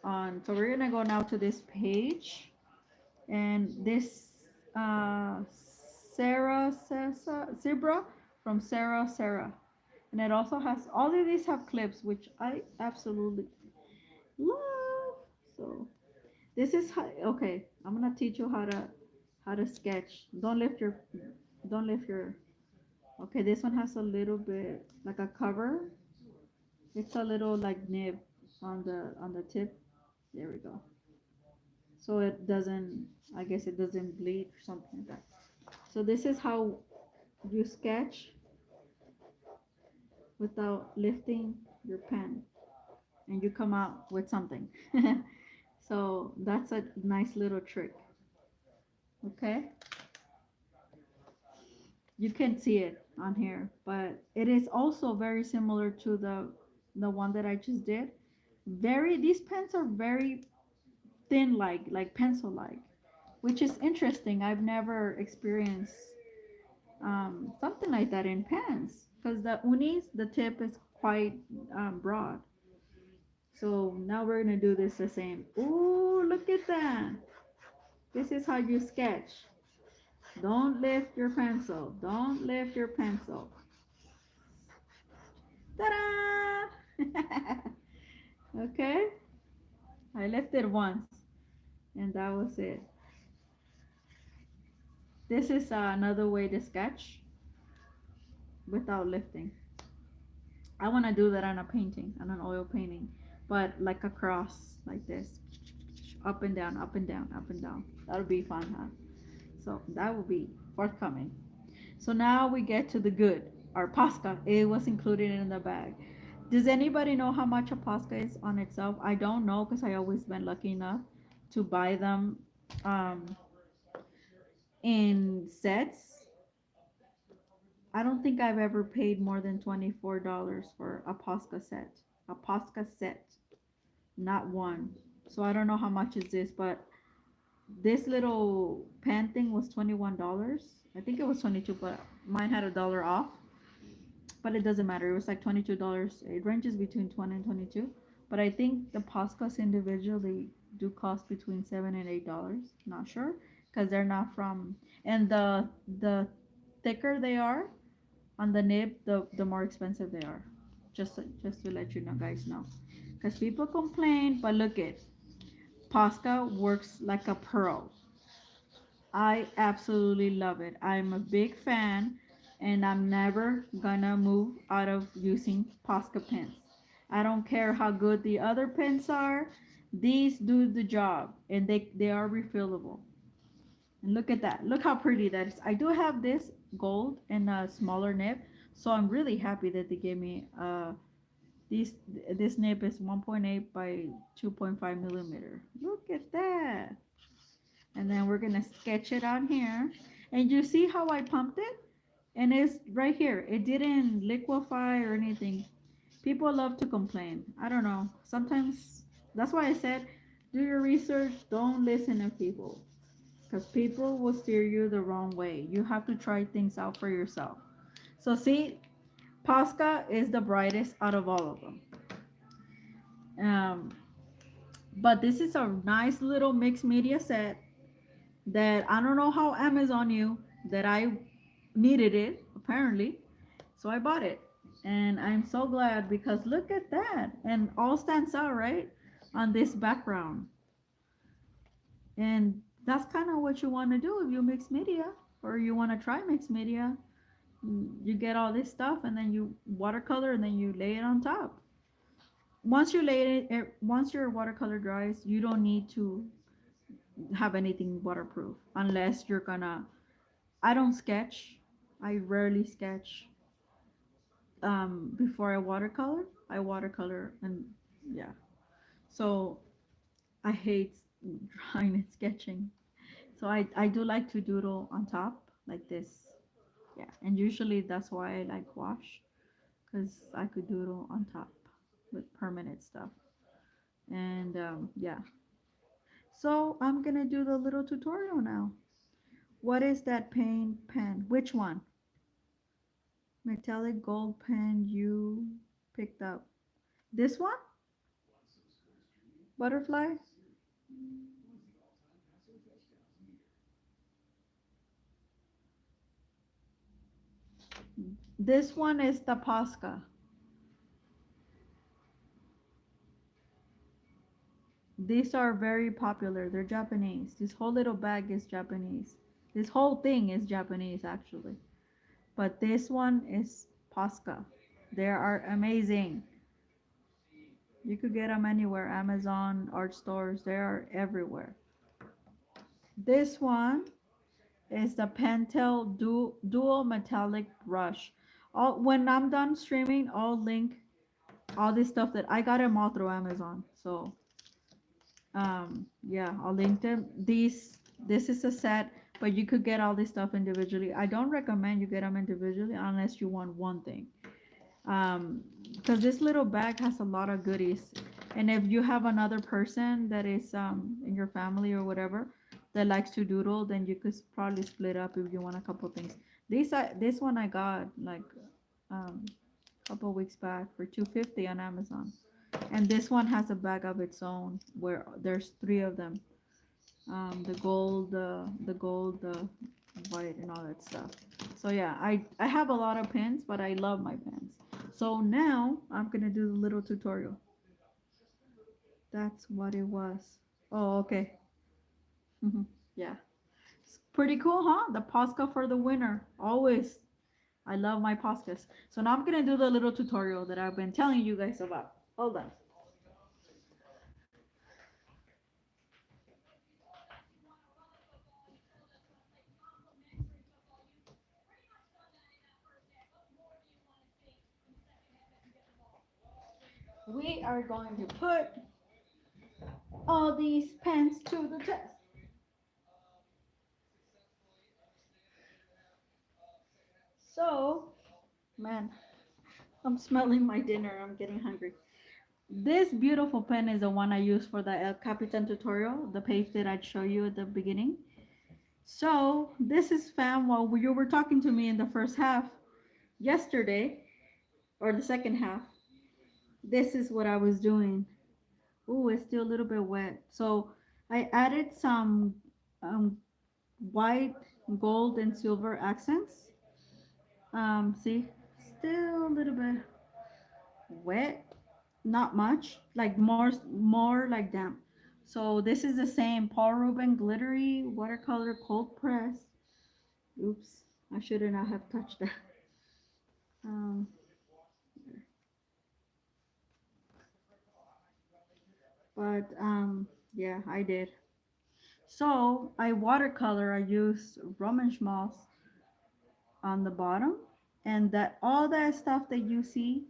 on. So we're gonna go now to this page, and this Zebra from Sarah, and it also has, all of these have clips, which I absolutely love. So this is how, okay, I'm gonna teach you how to sketch. Don't lift your okay, this one has a little bit like a cover. It's a little like nib on the tip. There we go. So it doesn't, I guess it doesn't bleed or something like that. So this is how you sketch without lifting your pen, and you come out with something. So that's a nice little trick. Okay, you can see it on here, but it is also very similar to the one that I just did. Very, these pens are very thin, like pencil like, which is interesting. I've never experienced something like that in pens, because the unis, the tip is quite broad. So now we're gonna do this the same. Ooh, look at that. This is how you sketch. Don't lift your pencil. Don't lift your pencil. Ta-da! Okay, I lifted once, and that was it. This is another way to sketch without lifting. I want to do that on a painting, on an oil painting, but like a cross, like this, up and down, up and down, up and down. That'll be fun, huh? So that will be forthcoming. So now we get to the good. Our Pasca, it was included in the bag. Does anybody know how much a Pasca is on itself? I don't know because I always been lucky enough to buy them um, in sets. I don't think I've ever paid more than $24 for a Posca set. A Posca set, not one. So I don't know how much is this, but this little pen thing was $21. I think it was 22, but mine had $1 off. But it doesn't matter. It was like $22. It ranges between 20 and 22. But I think the Poscas individually do cost between $7 and $8. Not sure. because they're not from. And the thicker they are on the nib, the more expensive they are. Just to let you know, guys know, because people complain, but look it, Posca works like a pearl. I absolutely love it. I'm a big fan, and I'm never gonna move out of using Posca pens. I don't care how good the other pens are. These do the job, and they are refillable. And look at that. Look how pretty that is. I do have this gold and a smaller nib, so I'm really happy that they gave me these this nib is 1.8 by 2.5 millimeter. Look at that. And then we're gonna sketch it on here. And you see how I pumped it? And it's right here. It didn't liquefy or anything. People love to complain. I don't know. Sometimes that's why I said do your research. Don't listen to people. Because people will steer you the wrong way. You have to try things out for yourself. So see, Posca is the brightest out of all of them. Um, but this is a nice little mixed media set that I don't know how Amazon knew that I needed it, apparently. So I bought it. And I'm so glad because look at that. And all stands out, right? On this background. And that's kind of what you want to do if you mix media or you want to try mixed media. You get all this stuff and then you watercolor and then you lay it on top. Once you lay once your watercolor dries, you don't need to have anything waterproof unless you're gonna. I don't sketch. I rarely sketch before I watercolor. I watercolor and yeah. So I hate drawing and sketching. So I do like to doodle on top like this. Yeah, and usually that's why I like wash because I could doodle on top with permanent stuff. And yeah, so I'm gonna do the little tutorial now. What is that paint pen? Which one? Metallic gold pen you picked up. This one? Butterfly? This one is the Posca. These are very popular. They're Japanese. This whole little bag is Japanese. This whole thing is Japanese actually. But this one is Posca. They are amazing. You could get them anywhere. Amazon, art stores, they are everywhere. This one is the Pentel Dual Metallic Brush. When I'm done streaming, I'll link all this stuff that I got them all through Amazon. So yeah, I'll link them. This is a set, but you could get all this stuff individually. I don't recommend you get them individually unless you want one thing. um because this little bag has a lot of goodies, and if you have another person that is in your family or whatever that likes to doodle, then you could probably split up if you want a couple things. This one I got like um a couple weeks back for 250 on Amazon, and this one has a bag of its own where there's three of them. The gold, the gold, the white, and all that stuff. So yeah, I have a lot of pens, but I love my pens. So now I'm gonna do the little tutorial. That's what it was. Oh, okay. Yeah, it's pretty cool, huh? The Posca for the winner. Always, I love my Poscas. So now I'm gonna do the little tutorial that I've been telling you guys about. Hold on. We are going to put all these pens to the test. So, man, I'm smelling my dinner. I'm getting hungry. This beautiful pen is the one I use for the El Capitan tutorial, the page that I'd show you at the beginning. So, this is fam while you were talking to me in the first half yesterday, or the second half. This is what I was doing. Ooh, it's still a little bit wet. So, I added some um, white, gold, and silver accents. See, still a little bit wet, not much, like more like damp. So this is the same Paul Rubin glittery watercolor cold press. Oops, I shouldn't have touched that. Um, but yeah, I did. So I watercolor. I used Roman schmaltz on the bottom, and that all that stuff that you see,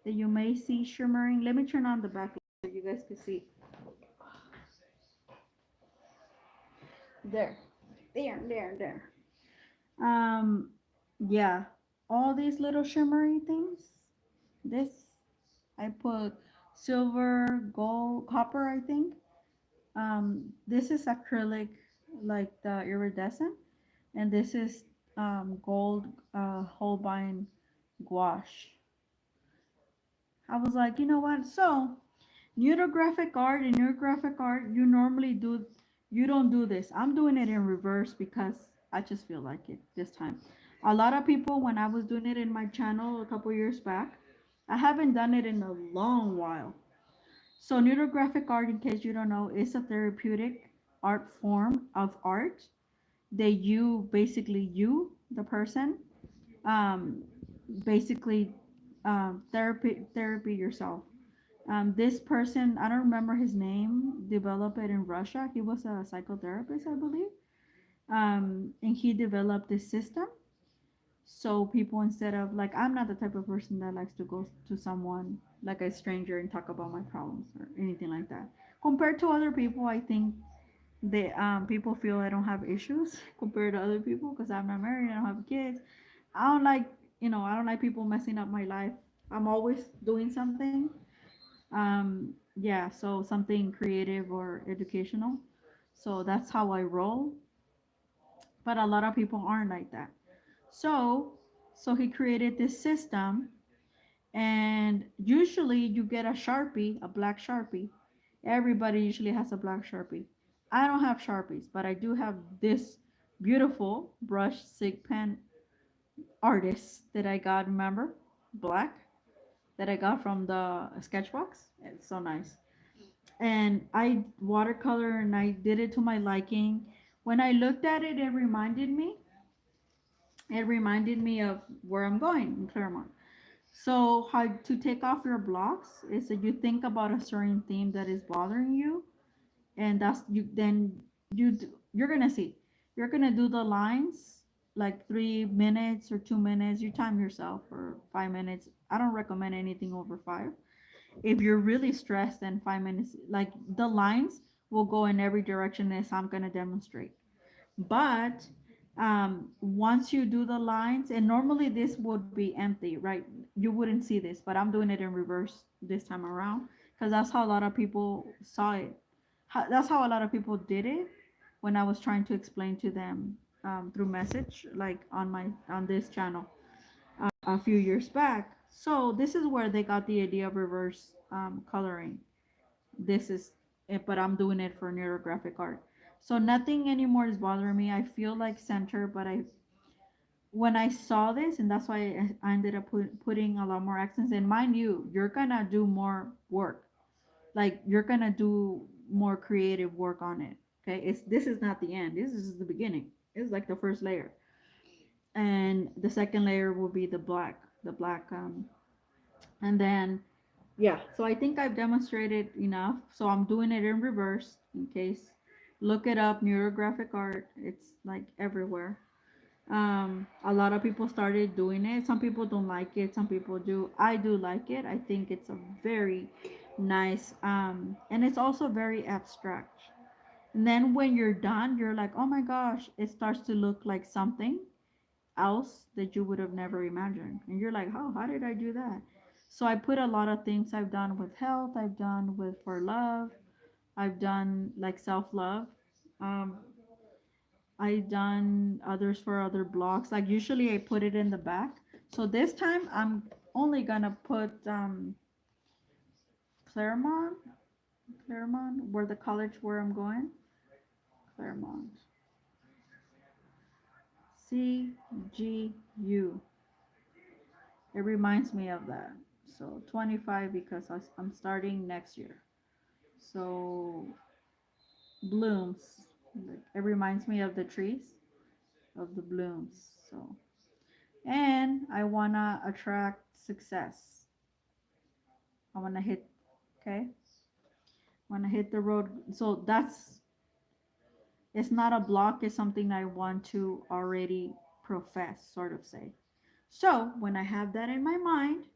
that you may see shimmering. Let me turn on the back so you guys can see. There, there. Um, yeah, all these little shimmery things. This I put silver, gold, copper. I think. This is acrylic, like the iridescent, and this is gold Holbein gouache. I was like, you know what? So neurographic art, you don't do this. I'm doing it in reverse because I just feel like it this time. A lot of people, when I was doing it in my channel a couple years back, I haven't done it in a long while. So neurographic art, in case you don't know, is a therapeutic art form of art that the person, um, basically therapy yourself. This person, I don't remember his name, developed it in Russia. He was a psychotherapist, I believe. And he developed this system. So people, instead of like, I'm not the type of person that likes to go to someone like a stranger and talk about my problems or anything like that. Compared to other people, I think they people feel I don't have issues compared to other people because I'm not married, I don't have kids. I don't like, I don't like people messing up my life. I'm always doing something. Yeah, so something creative or educational. So that's how I roll. But a lot of people aren't like that. So, so he created this system, and usually you get a Sharpie, a black Sharpie. Everybody usually has a black Sharpie. I don't have Sharpies, but I do have this beautiful brush sig pen artist that I got, remember? Black, that I got from the Sketchbox. It's so nice. And I watercolor and I did it to my liking. When I looked at it, it reminded me of where I'm going in Claremont. So how to take off your blocks is that you think about a certain theme that is bothering you, and that's you. Then you're gonna see. You're gonna do the lines like 3 minutes or 2 minutes. You time yourself for 5 minutes. I don't recommend anything over five. If you're really stressed, then 5 minutes. Like the lines will go in every direction as I'm gonna demonstrate. But once you do the lines, and normally this would be empty, right? You wouldn't see this, but I'm doing it in reverse this time around because that's how a lot of people saw it. That's how a lot of people did it when I was trying to explain to them through message, like on this channel a few years back. So this is where they got the idea of reverse coloring. This is it, but I'm doing it for neurographic art. So nothing anymore is bothering me. I feel like center, but I when I saw this, and that's why I ended up putting a lot more accents. And mind you, you're gonna do more work. Like you're gonna do more creative work on it. Okay, it's this is not the end. This is the beginning. It's like the first layer, and the second layer will be the black, and then yeah, so I think I've demonstrated enough. So I'm doing it in reverse in case. Look it up, neurographic art. It's like everywhere. A lot of people started doing it. Some people don't like it. Some people do. I do like it. I think it's a very nice, and it's also very abstract. And then when you're done, you're like, oh my gosh, it starts to look like something else that you would have never imagined. And you're like, how did I do that? So I put a lot of things I've done with health, I've done with for love, I've done like self love. Um, I've done others for other blogs. Like usually I put it in the back. So this time I'm only gonna put Claremont, Claremont, where the college where I'm going. Claremont. CGU. It reminds me of that. So 25 because I'm starting next year. So blooms. Like, it reminds me of the trees, of the blooms. So, and I wanna attract success. I wanna hit, okay? Wanna hit the road. So that's, it's not a block. It's something I want to already profess, sort of say. So when I have that in my mind,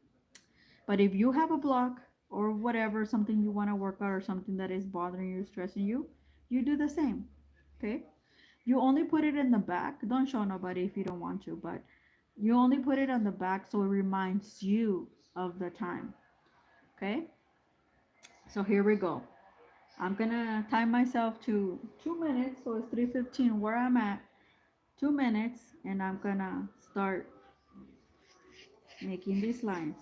but if you have a block or whatever, something you want to work out or something that is bothering you, stressing you, you do the same. Okay? You only put it in the back. Don't show nobody if you don't want to, but you only put it on the back so it reminds you of the time. Okay? So here we go. I'm gonna time myself to 2 minutes, so it's 3:15 where I'm at. 2 minutes, and I'm gonna start making these lines.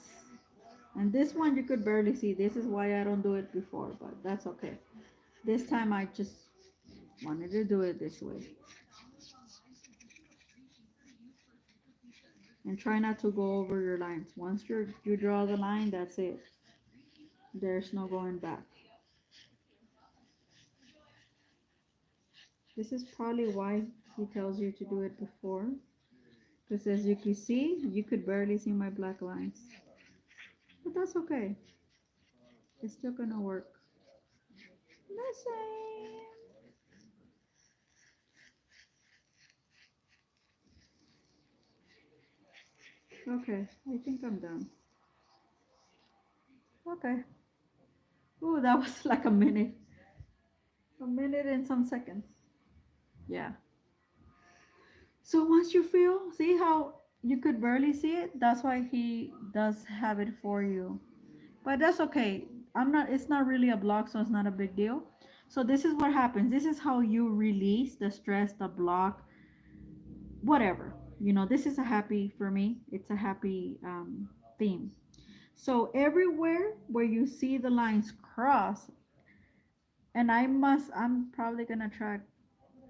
And this one you could barely see. This is why I don't do it before, but that's okay. This time I just wanted to do it this way. And try not to go over your lines. Once you draw the line, that's it. There's no going back. This is probably why he tells you to do it before. Because as you can see, you could barely see my black lines. But that's okay. It's still gonna work. The same. Okay, I think I'm done. Okay. Ooh, that was like a minute. A minute and some seconds. Yeah. So once you feel, see how you could barely see it? That's why he does have it for you. But that's okay. It's not really a block, so it's not a big deal. So this is what happens. This is how you release the stress, the block, whatever. This is a happy, for me, it's a happy theme. So everywhere where you see the lines cross, and I'm probably gonna track,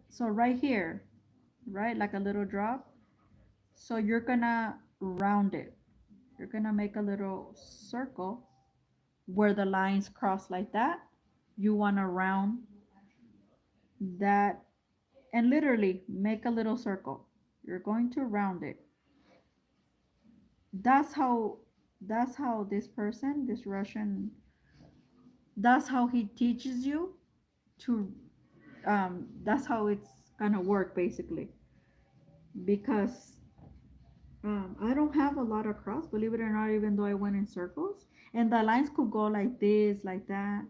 so right here, right, like a little drop. So you're gonna round it. You're gonna make a little circle where the lines cross like that. You wanna round that and literally make a little circle. You're going to round it. That's how this person, this Russian, that's how he teaches you to that's how it's gonna work basically. Because I don't have a lot of cross, believe it or not, even though I went in circles. And the lines could go like this, like that.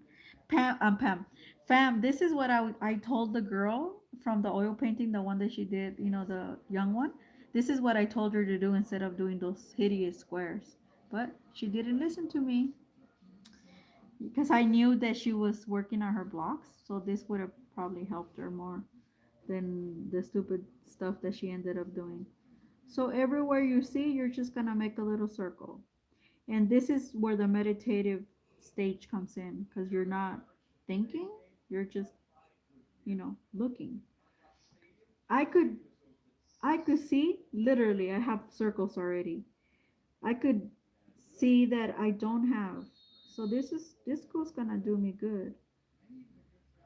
Pam, fam, this is what I told the girl from the oil painting, the one that she did, the young one. This is what I told her to do instead of doing those hideous squares. But she didn't listen to me because I knew that she was working on her blocks. So this would have probably helped her more than the stupid stuff that she ended up doing. So everywhere you see, you're just gonna make a little circle. And this is where the meditative stage comes in because you're not thinking, you're just, looking. I could I could see literally I have circles already. I could see that I don't have. So this goes gonna do me good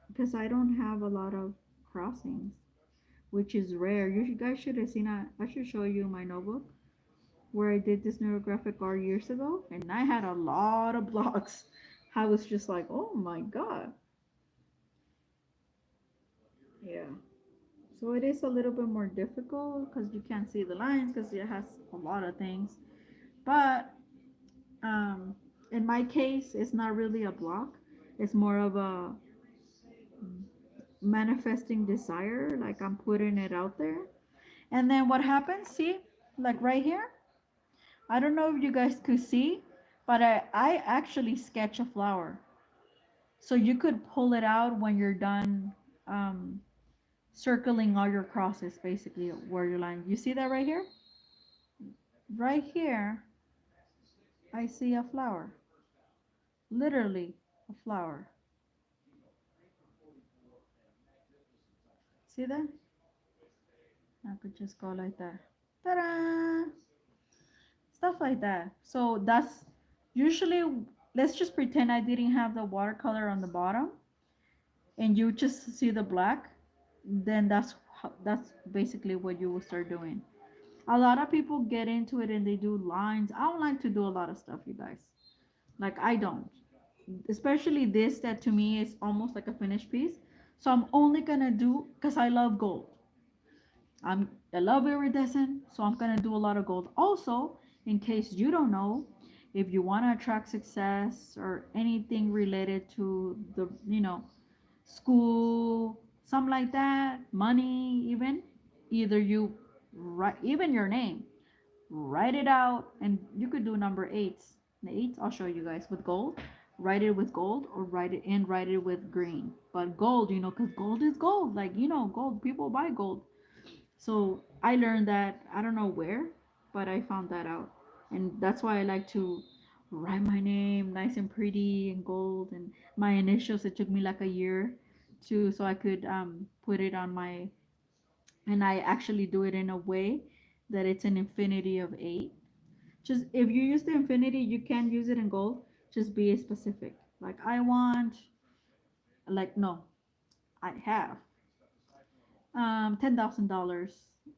because I don't have a lot of crossings, which is rare. You guys should have seen it. I should show you my notebook where I did this neurographic art years ago, and I had a lot of blocks. I was just like, oh my god. Yeah. So it is a little bit more difficult because you can't see the lines because it has a lot of things. But um, in my case, it's not really a block. It's more of a manifesting desire. Like I'm putting it out there. And then what happens? See, like right here, I don't know if you guys could see, but I actually sketch a flower. So you could pull it out when you're done um, circling all your crosses, basically, where your line. You see that right here? Right here, I see a flower. Literally, a flower. See that? I could just go like that. Ta-da! Stuff like that. So that's usually, let's just pretend I didn't have the watercolor on the bottom and you just see the black, then that's basically what you will start doing. A lot of people get into it and they do lines. I don't like to do a lot of stuff, you guys. Like I don't. Especially this that to me is almost like a finished piece. So I'm only gonna do because I love gold. I love iridescent, so I'm gonna do a lot of gold. Also, in case you don't know, if you want to attract success or anything related to the school, something like that, money, even either you write even your name, write it out, and you could do number eights. The eights I'll show you guys with gold. Write it with gold or write it with green. But gold, because gold is gold. Like gold. People buy gold. So I learned that I don't know where, but I found that out, and that's why I like to write my name nice and pretty in gold and my initials. It took me like a year to so I could put it on my, and I actually do it in a way that it's an infinity of eight. Just if you use the infinity, you can use it in gold. Just be specific. Like I want, like no, I have $10,000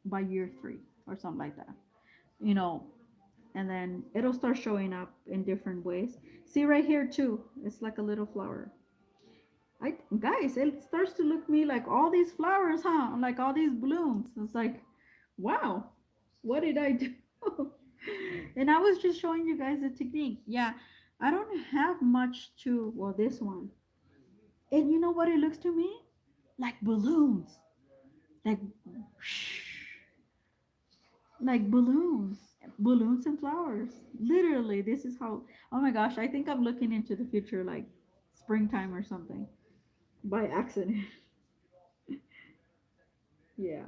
by year three or something like that. You know, and then it'll start showing up in different ways. See right here too, it's like a little flower. I Guys, it starts to look me like all these flowers, huh? Like all these blooms. It's like, wow, what did I do? And I was just showing you guys the technique. Yeah, I don't have much to, well, this one. And you know what it looks to me? Like balloons. Like, like balloons and flowers. Literally, this is how. Oh my gosh, I think I'm looking into the future, like springtime or something, by accident. Yeah,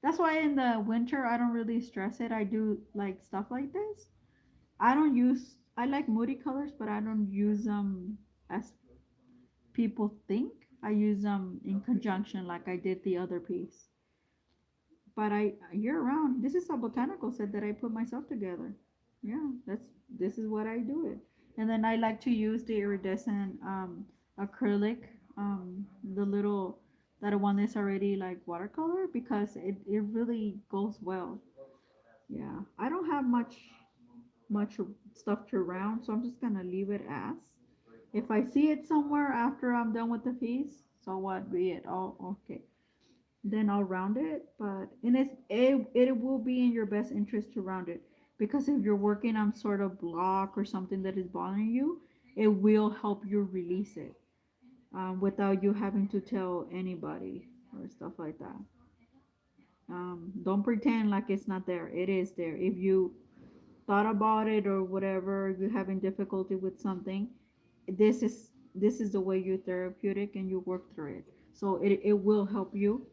that's why in the winter I don't really stress it. I do like stuff like this. I don't use. I like moody colors, but I don't use them as people think. I use them in conjunction, like I did the other piece. But I year round. This is a botanical set that I put myself together. Yeah, this is what I do it. And then I like to use the iridescent acrylic, the little that one is already like watercolor because it really goes well. Yeah, I don't have much stuff to round, so I'm just gonna leave it as. If I see it somewhere after I'm done with the piece, so what be it? Oh, okay, then I'll round it. But it will be in your best interest to round it because if you're working on sort of block or something that is bothering you, it will help you release it without you having to tell anybody or stuff like that. Don't pretend like it's not there. It is there. If you thought about it or whatever, if you're having difficulty with something, this is the way you're therapeutic and you work through it. So it will help you.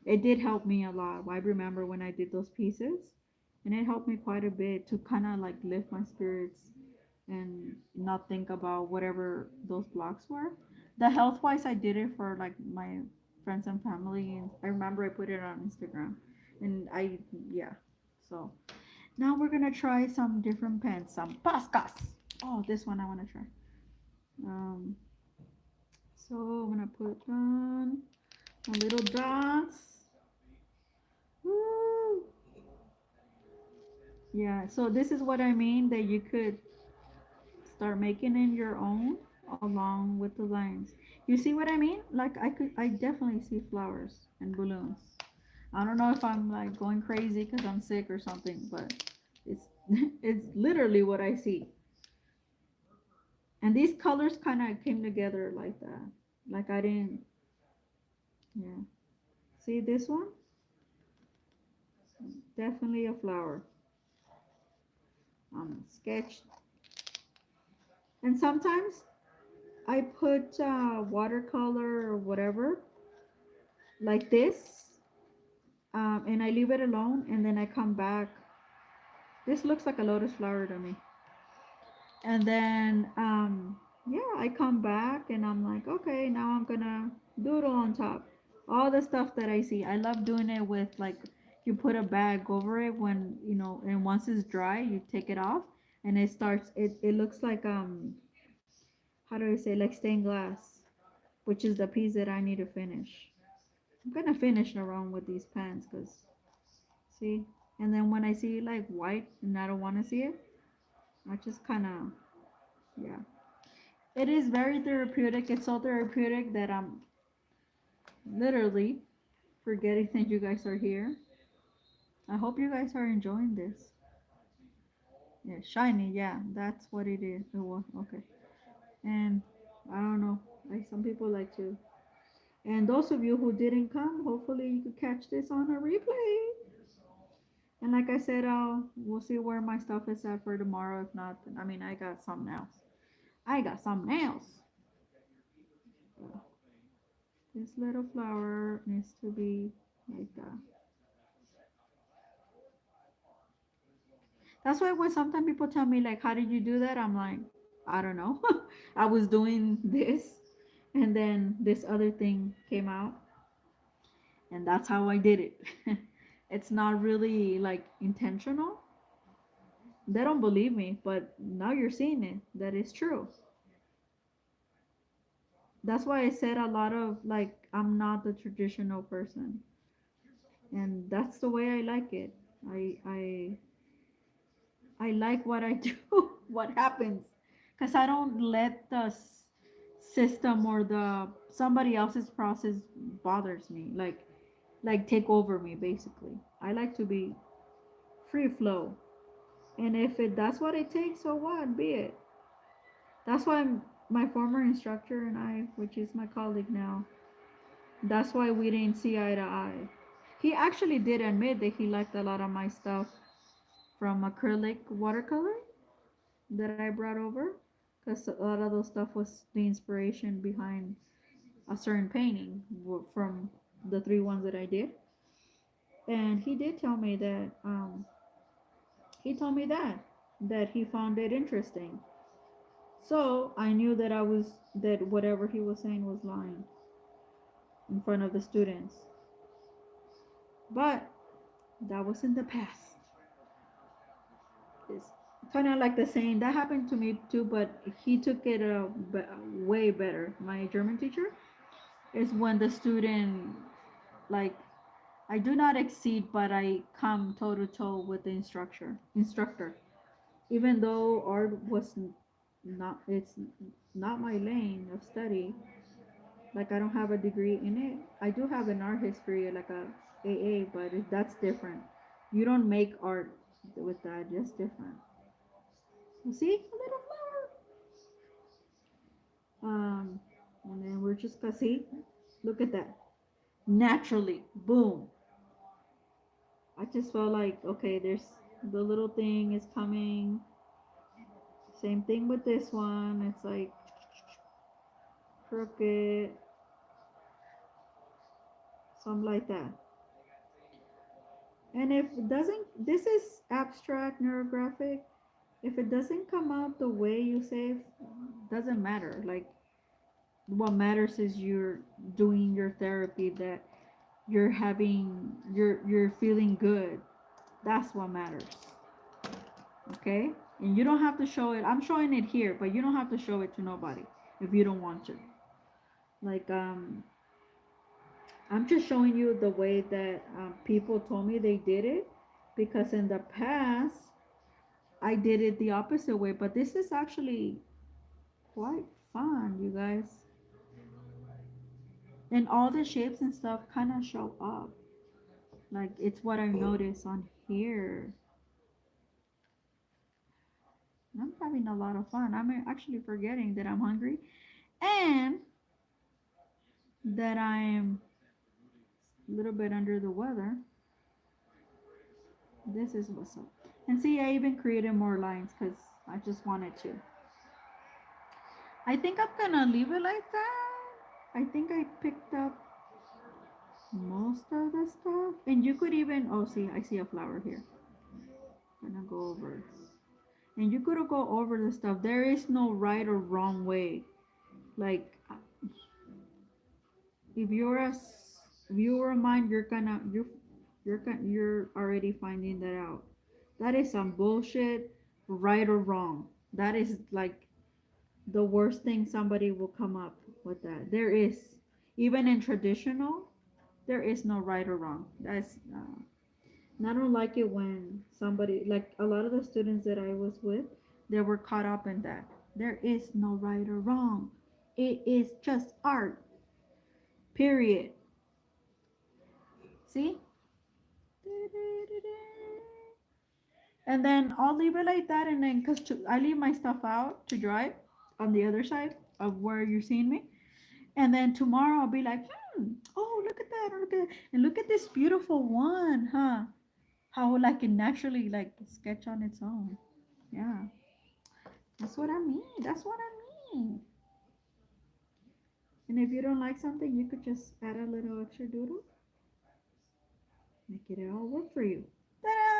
It did help me a lot. I remember when I did those pieces, and it helped me quite a bit to kind of like lift my spirits and not think about whatever those blocks were. The health wise, I did it for like my friends and family, and I remember I put it on Instagram, and yeah. So now we're gonna try some different pens, some pascas. Oh, this one I want to try. Um, so I'm gonna put on a little dots. Woo! Yeah, so this is what I mean that you could start making it your own along with the lines. You see what I mean? Like I definitely see flowers and balloons. I don't know if I'm like going crazy because I'm sick or something, but it's it's literally what I see. And these colors kind of came together like that. Like I didn't, yeah. See this one? Definitely a flower. Sketch. And sometimes I put watercolor or whatever like this, and I leave it alone, and then I come back. This looks like a lotus flower to me. And then, yeah, I come back and I'm like, okay, now I'm gonna doodle on top. all the stuff that I see. I love doing it with like you put a bag over it when and once it's dry, you take it off and it looks like how do I say, like stained glass, which is the piece that I need to finish. I'm gonna finish around with these pans because see, and then when I see like white and I don't want to see it, I just kind of yeah. It is very therapeutic. It's so therapeutic that I'm literally forgetting that you guys are here. I hope you guys are enjoying this. Yeah, shiny. Yeah, that's what it is. It was okay. And I don't know. Like some people like to. And those of you who didn't come, hopefully you could catch this on a replay. And like I said, we'll see where my stuff is at for tomorrow. If not, then, I mean, I got something else. I got something else. This little flower needs to be like that. That's why when sometimes people tell me like, "How did you do that?" I'm like, I don't know. I was doing this, and then this other thing came out, and that's how I did it. It's not really like intentional. They don't believe me, but now you're seeing it. That is true. That's why I said a lot of like I'm not the traditional person, and that's the way I like it. I like what I do, what happens, because I don't let the system or the somebody else's process bothers me, like take over me basically. I like to be free flow, and if it that's what it takes, so what? Be it. That's why my former instructor and I, which is my colleague now, that's why we didn't see eye to eye. He actually did admit that he liked a lot of my stuff from acrylic watercolor that I brought over because a lot of those stuff was the inspiration behind a certain painting from the three ones that I did. And he did tell me that he told me that he found it interesting. So I knew that I was that whatever he was saying was lying in front of the students. But that was in the past. It's kind of like the saying that happened to me too, but he took it way better. My German teacher is when the student like I do not exceed, but I come toe to toe with the instructor. Even though art was not it's not my lane of study. Like I don't have a degree in it. I do have an art history, like a AA, but that's different. You don't make art with that. Just different. You see, a little flower. And then we're just gonna see. Look at that. Naturally, boom. I just felt like okay, there's the little thing is coming. Same thing with this one. It's like crooked, something like that. And if it doesn't, this is abstract neurographic. If it doesn't come out the way you say, it doesn't matter. Like what matters is you're doing your therapy, that you're feeling good. That's what matters. Okay? And you don't have to show it. I'm showing it here, but you don't have to show it to nobody if you don't want to. Like I'm just showing you the way that people told me they did it because in the past I did it the opposite way, but this is actually quite fun, you guys. And all the shapes and stuff kind of show up. Like it's what I noticed on here. I'm having a lot of fun. I'm actually forgetting that I'm hungry and that I'm a little bit under the weather. This is what's up. And see, I even created more lines because I just wanted to. I think I'm gonna leave it like that. I think I picked up most of the stuff. And you could even, oh, see, I see a flower here. I'm gonna go over. And you could go over the stuff. There is no right or wrong way. Like, if you're a viewer of mine, you're already finding that out. That is some bullshit, right or wrong. That is like the worst thing somebody will come up with that. There is, even in traditional, there is no right or wrong. That's and I don't like it when somebody, like a lot of the students that I was with, they were caught up in that. There is no right or wrong. It is just art. Period. See? And then I'll leave it like that, and then because I leave my stuff out to dry on the other side of where you're seeing me, and then tomorrow I'll be like, oh, look at that, and look at this beautiful one, huh? How like it naturally like sketch on its own. Yeah, that's what I mean. That's what I mean. And if you don't like something, you could just add a little extra doodle, make it all work for you. Ta-da!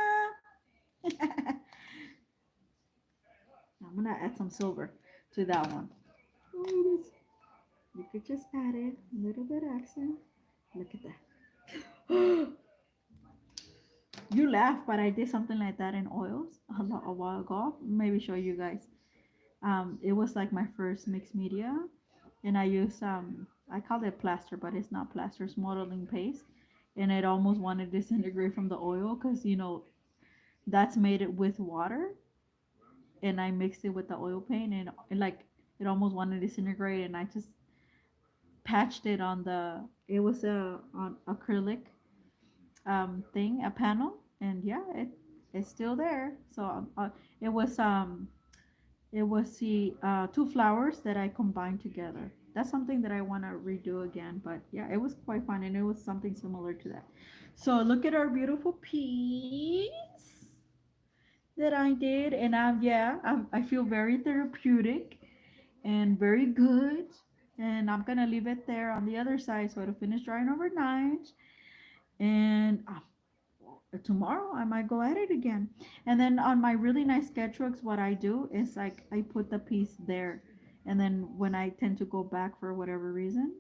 I'm gonna add some silver to that one. Ooh, you could just add it, a little bit accent. Look at that. You laugh, but I did something like that in oils a while ago. Maybe show you guys. It was like my first mixed media, and I used I call it plaster, but it's not plaster. It's modeling paste, and it almost wanted to disintegrate from the oil because that's made it with water, and I mixed it with the oil paint, and like it almost wanted to disintegrate, and I just patched it on the. It was a on acrylic thing, a panel, and yeah, it's still there. So it was it was the two flowers that I combined together. That's something that I want to redo again, but yeah, it was quite fun, and it was something similar to that. So look at our beautiful piece that I did, and I feel very therapeutic and very good. And I'm gonna leave it there on the other side so it'll finish drying overnight. And tomorrow I might go at it again. And then on my really nice sketchbooks, what I do is like I put the piece there, and then when I tend to go back for whatever reason,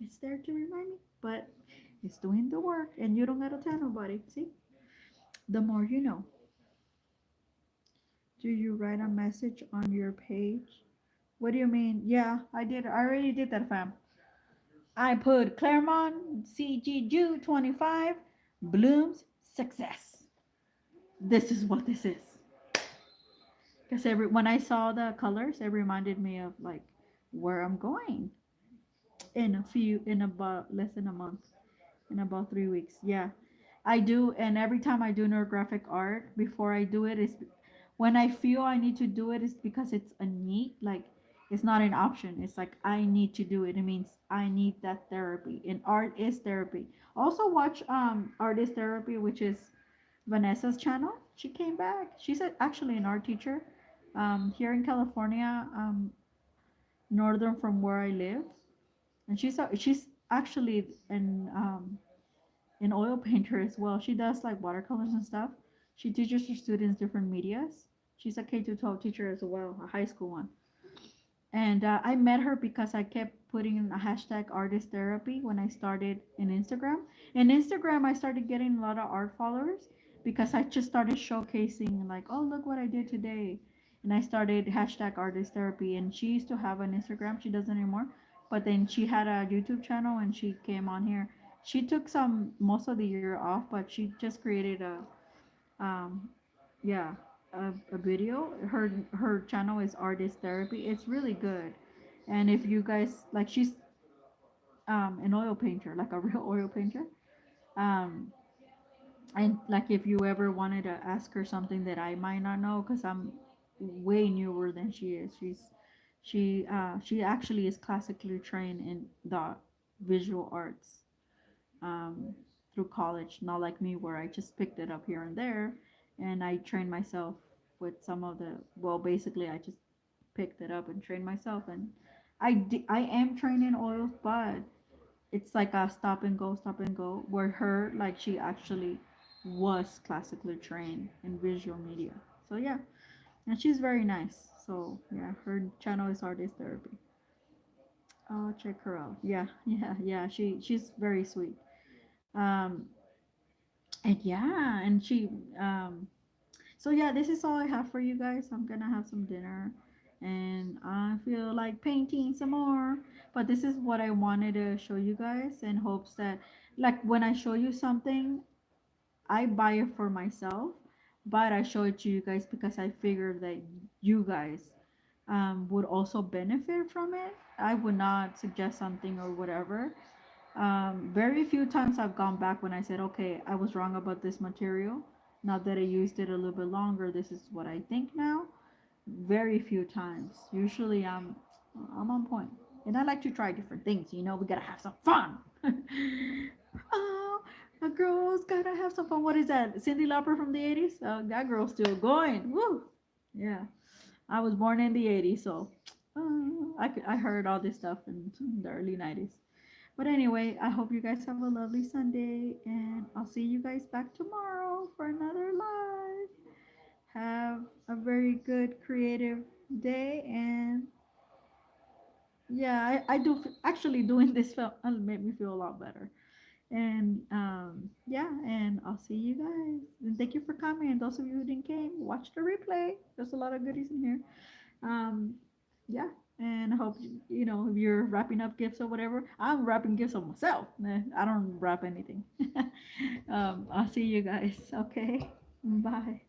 it's there to remind me. But it's doing the work, and you don't gotta tell nobody. See, the more you know. Do you write a message on your page? What do you mean? Yeah, I did. I already did that, fam. I put Claremont CG 25 blooms success. This is what this is. Because when I saw the colors, it reminded me of like where I'm going in about less than a month, in about 3 weeks. Yeah, I do, and every time I do neurographic art, before I do it is when I feel I need to do it is because it's a need, like it's not an option. It's like I need to do it. It means I need that therapy, and art is therapy. Also watch artist therapy, which is Vanessa's channel. She came back. She's actually an art teacher here in California, northern from where I live, and she's actually an oil painter as well. She does like watercolors and stuff. She teaches her students different medias. She's a K 12 teacher as well, a high school one. And I met her because I kept putting in a hashtag artist therapy when I started in Instagram. In Instagram, I started getting a lot of art followers because I just started showcasing, like, oh, look what I did today. And I started hashtag artist therapy. And she used to have an Instagram. She doesn't anymore. But then she had a YouTube channel and she came on here. She took most of the year off, but she just created um, yeah, a video. Her channel is Artist Therapy. It's really good, and if you guys like, she's an oil painter, like a real oil painter. Um, and like if you ever wanted to ask her something that I might not know, because I'm way newer than she is. She actually is classically trained in the visual arts through college, not like me where I just picked it up here and there, and I trained myself with some of the. Well, basically, I just picked it up and trained myself, and I am trained in oils, but it's like a stop and go. Where her like she actually was classically trained in visual media. So yeah, and she's very nice. So yeah, her channel is Artist Therapy. I'll check her out. Yeah, yeah, yeah. She's very sweet. Um, and yeah, and she so yeah, this is all I have for you guys. I'm gonna have some dinner, and I feel like painting some more. But this is what I wanted to show you guys in hopes that, like, when I show you something, I buy it for myself, but I show it to you guys because I figured that you guys would also benefit from it. I would not suggest something or whatever. Very few times I've gone back when I said, okay, I was wrong about this material. Now that I used it a little bit longer, this is what I think now. Very few times. Usually I'm on point. And I like to try different things. We gotta have some fun. Oh, a girl's gotta have some fun. What is that? Cindy Lauper from the 80s? That girl's still going. Woo! Yeah. I was born in the 80s, so I heard all this stuff in the early 90s. But anyway, I hope you guys have a lovely Sunday, and I'll see you guys back tomorrow for another live. Have a very good creative day, and yeah, I do actually doing this felt made me feel a lot better. And yeah, and I'll see you guys. And thank you for coming. And those of you who didn't came, watch the replay. There's a lot of goodies in here. Um, yeah, and I hope if you're wrapping up gifts or whatever. I'm wrapping gifts on myself. I don't wrap anything. I'll see you guys. Okay, bye.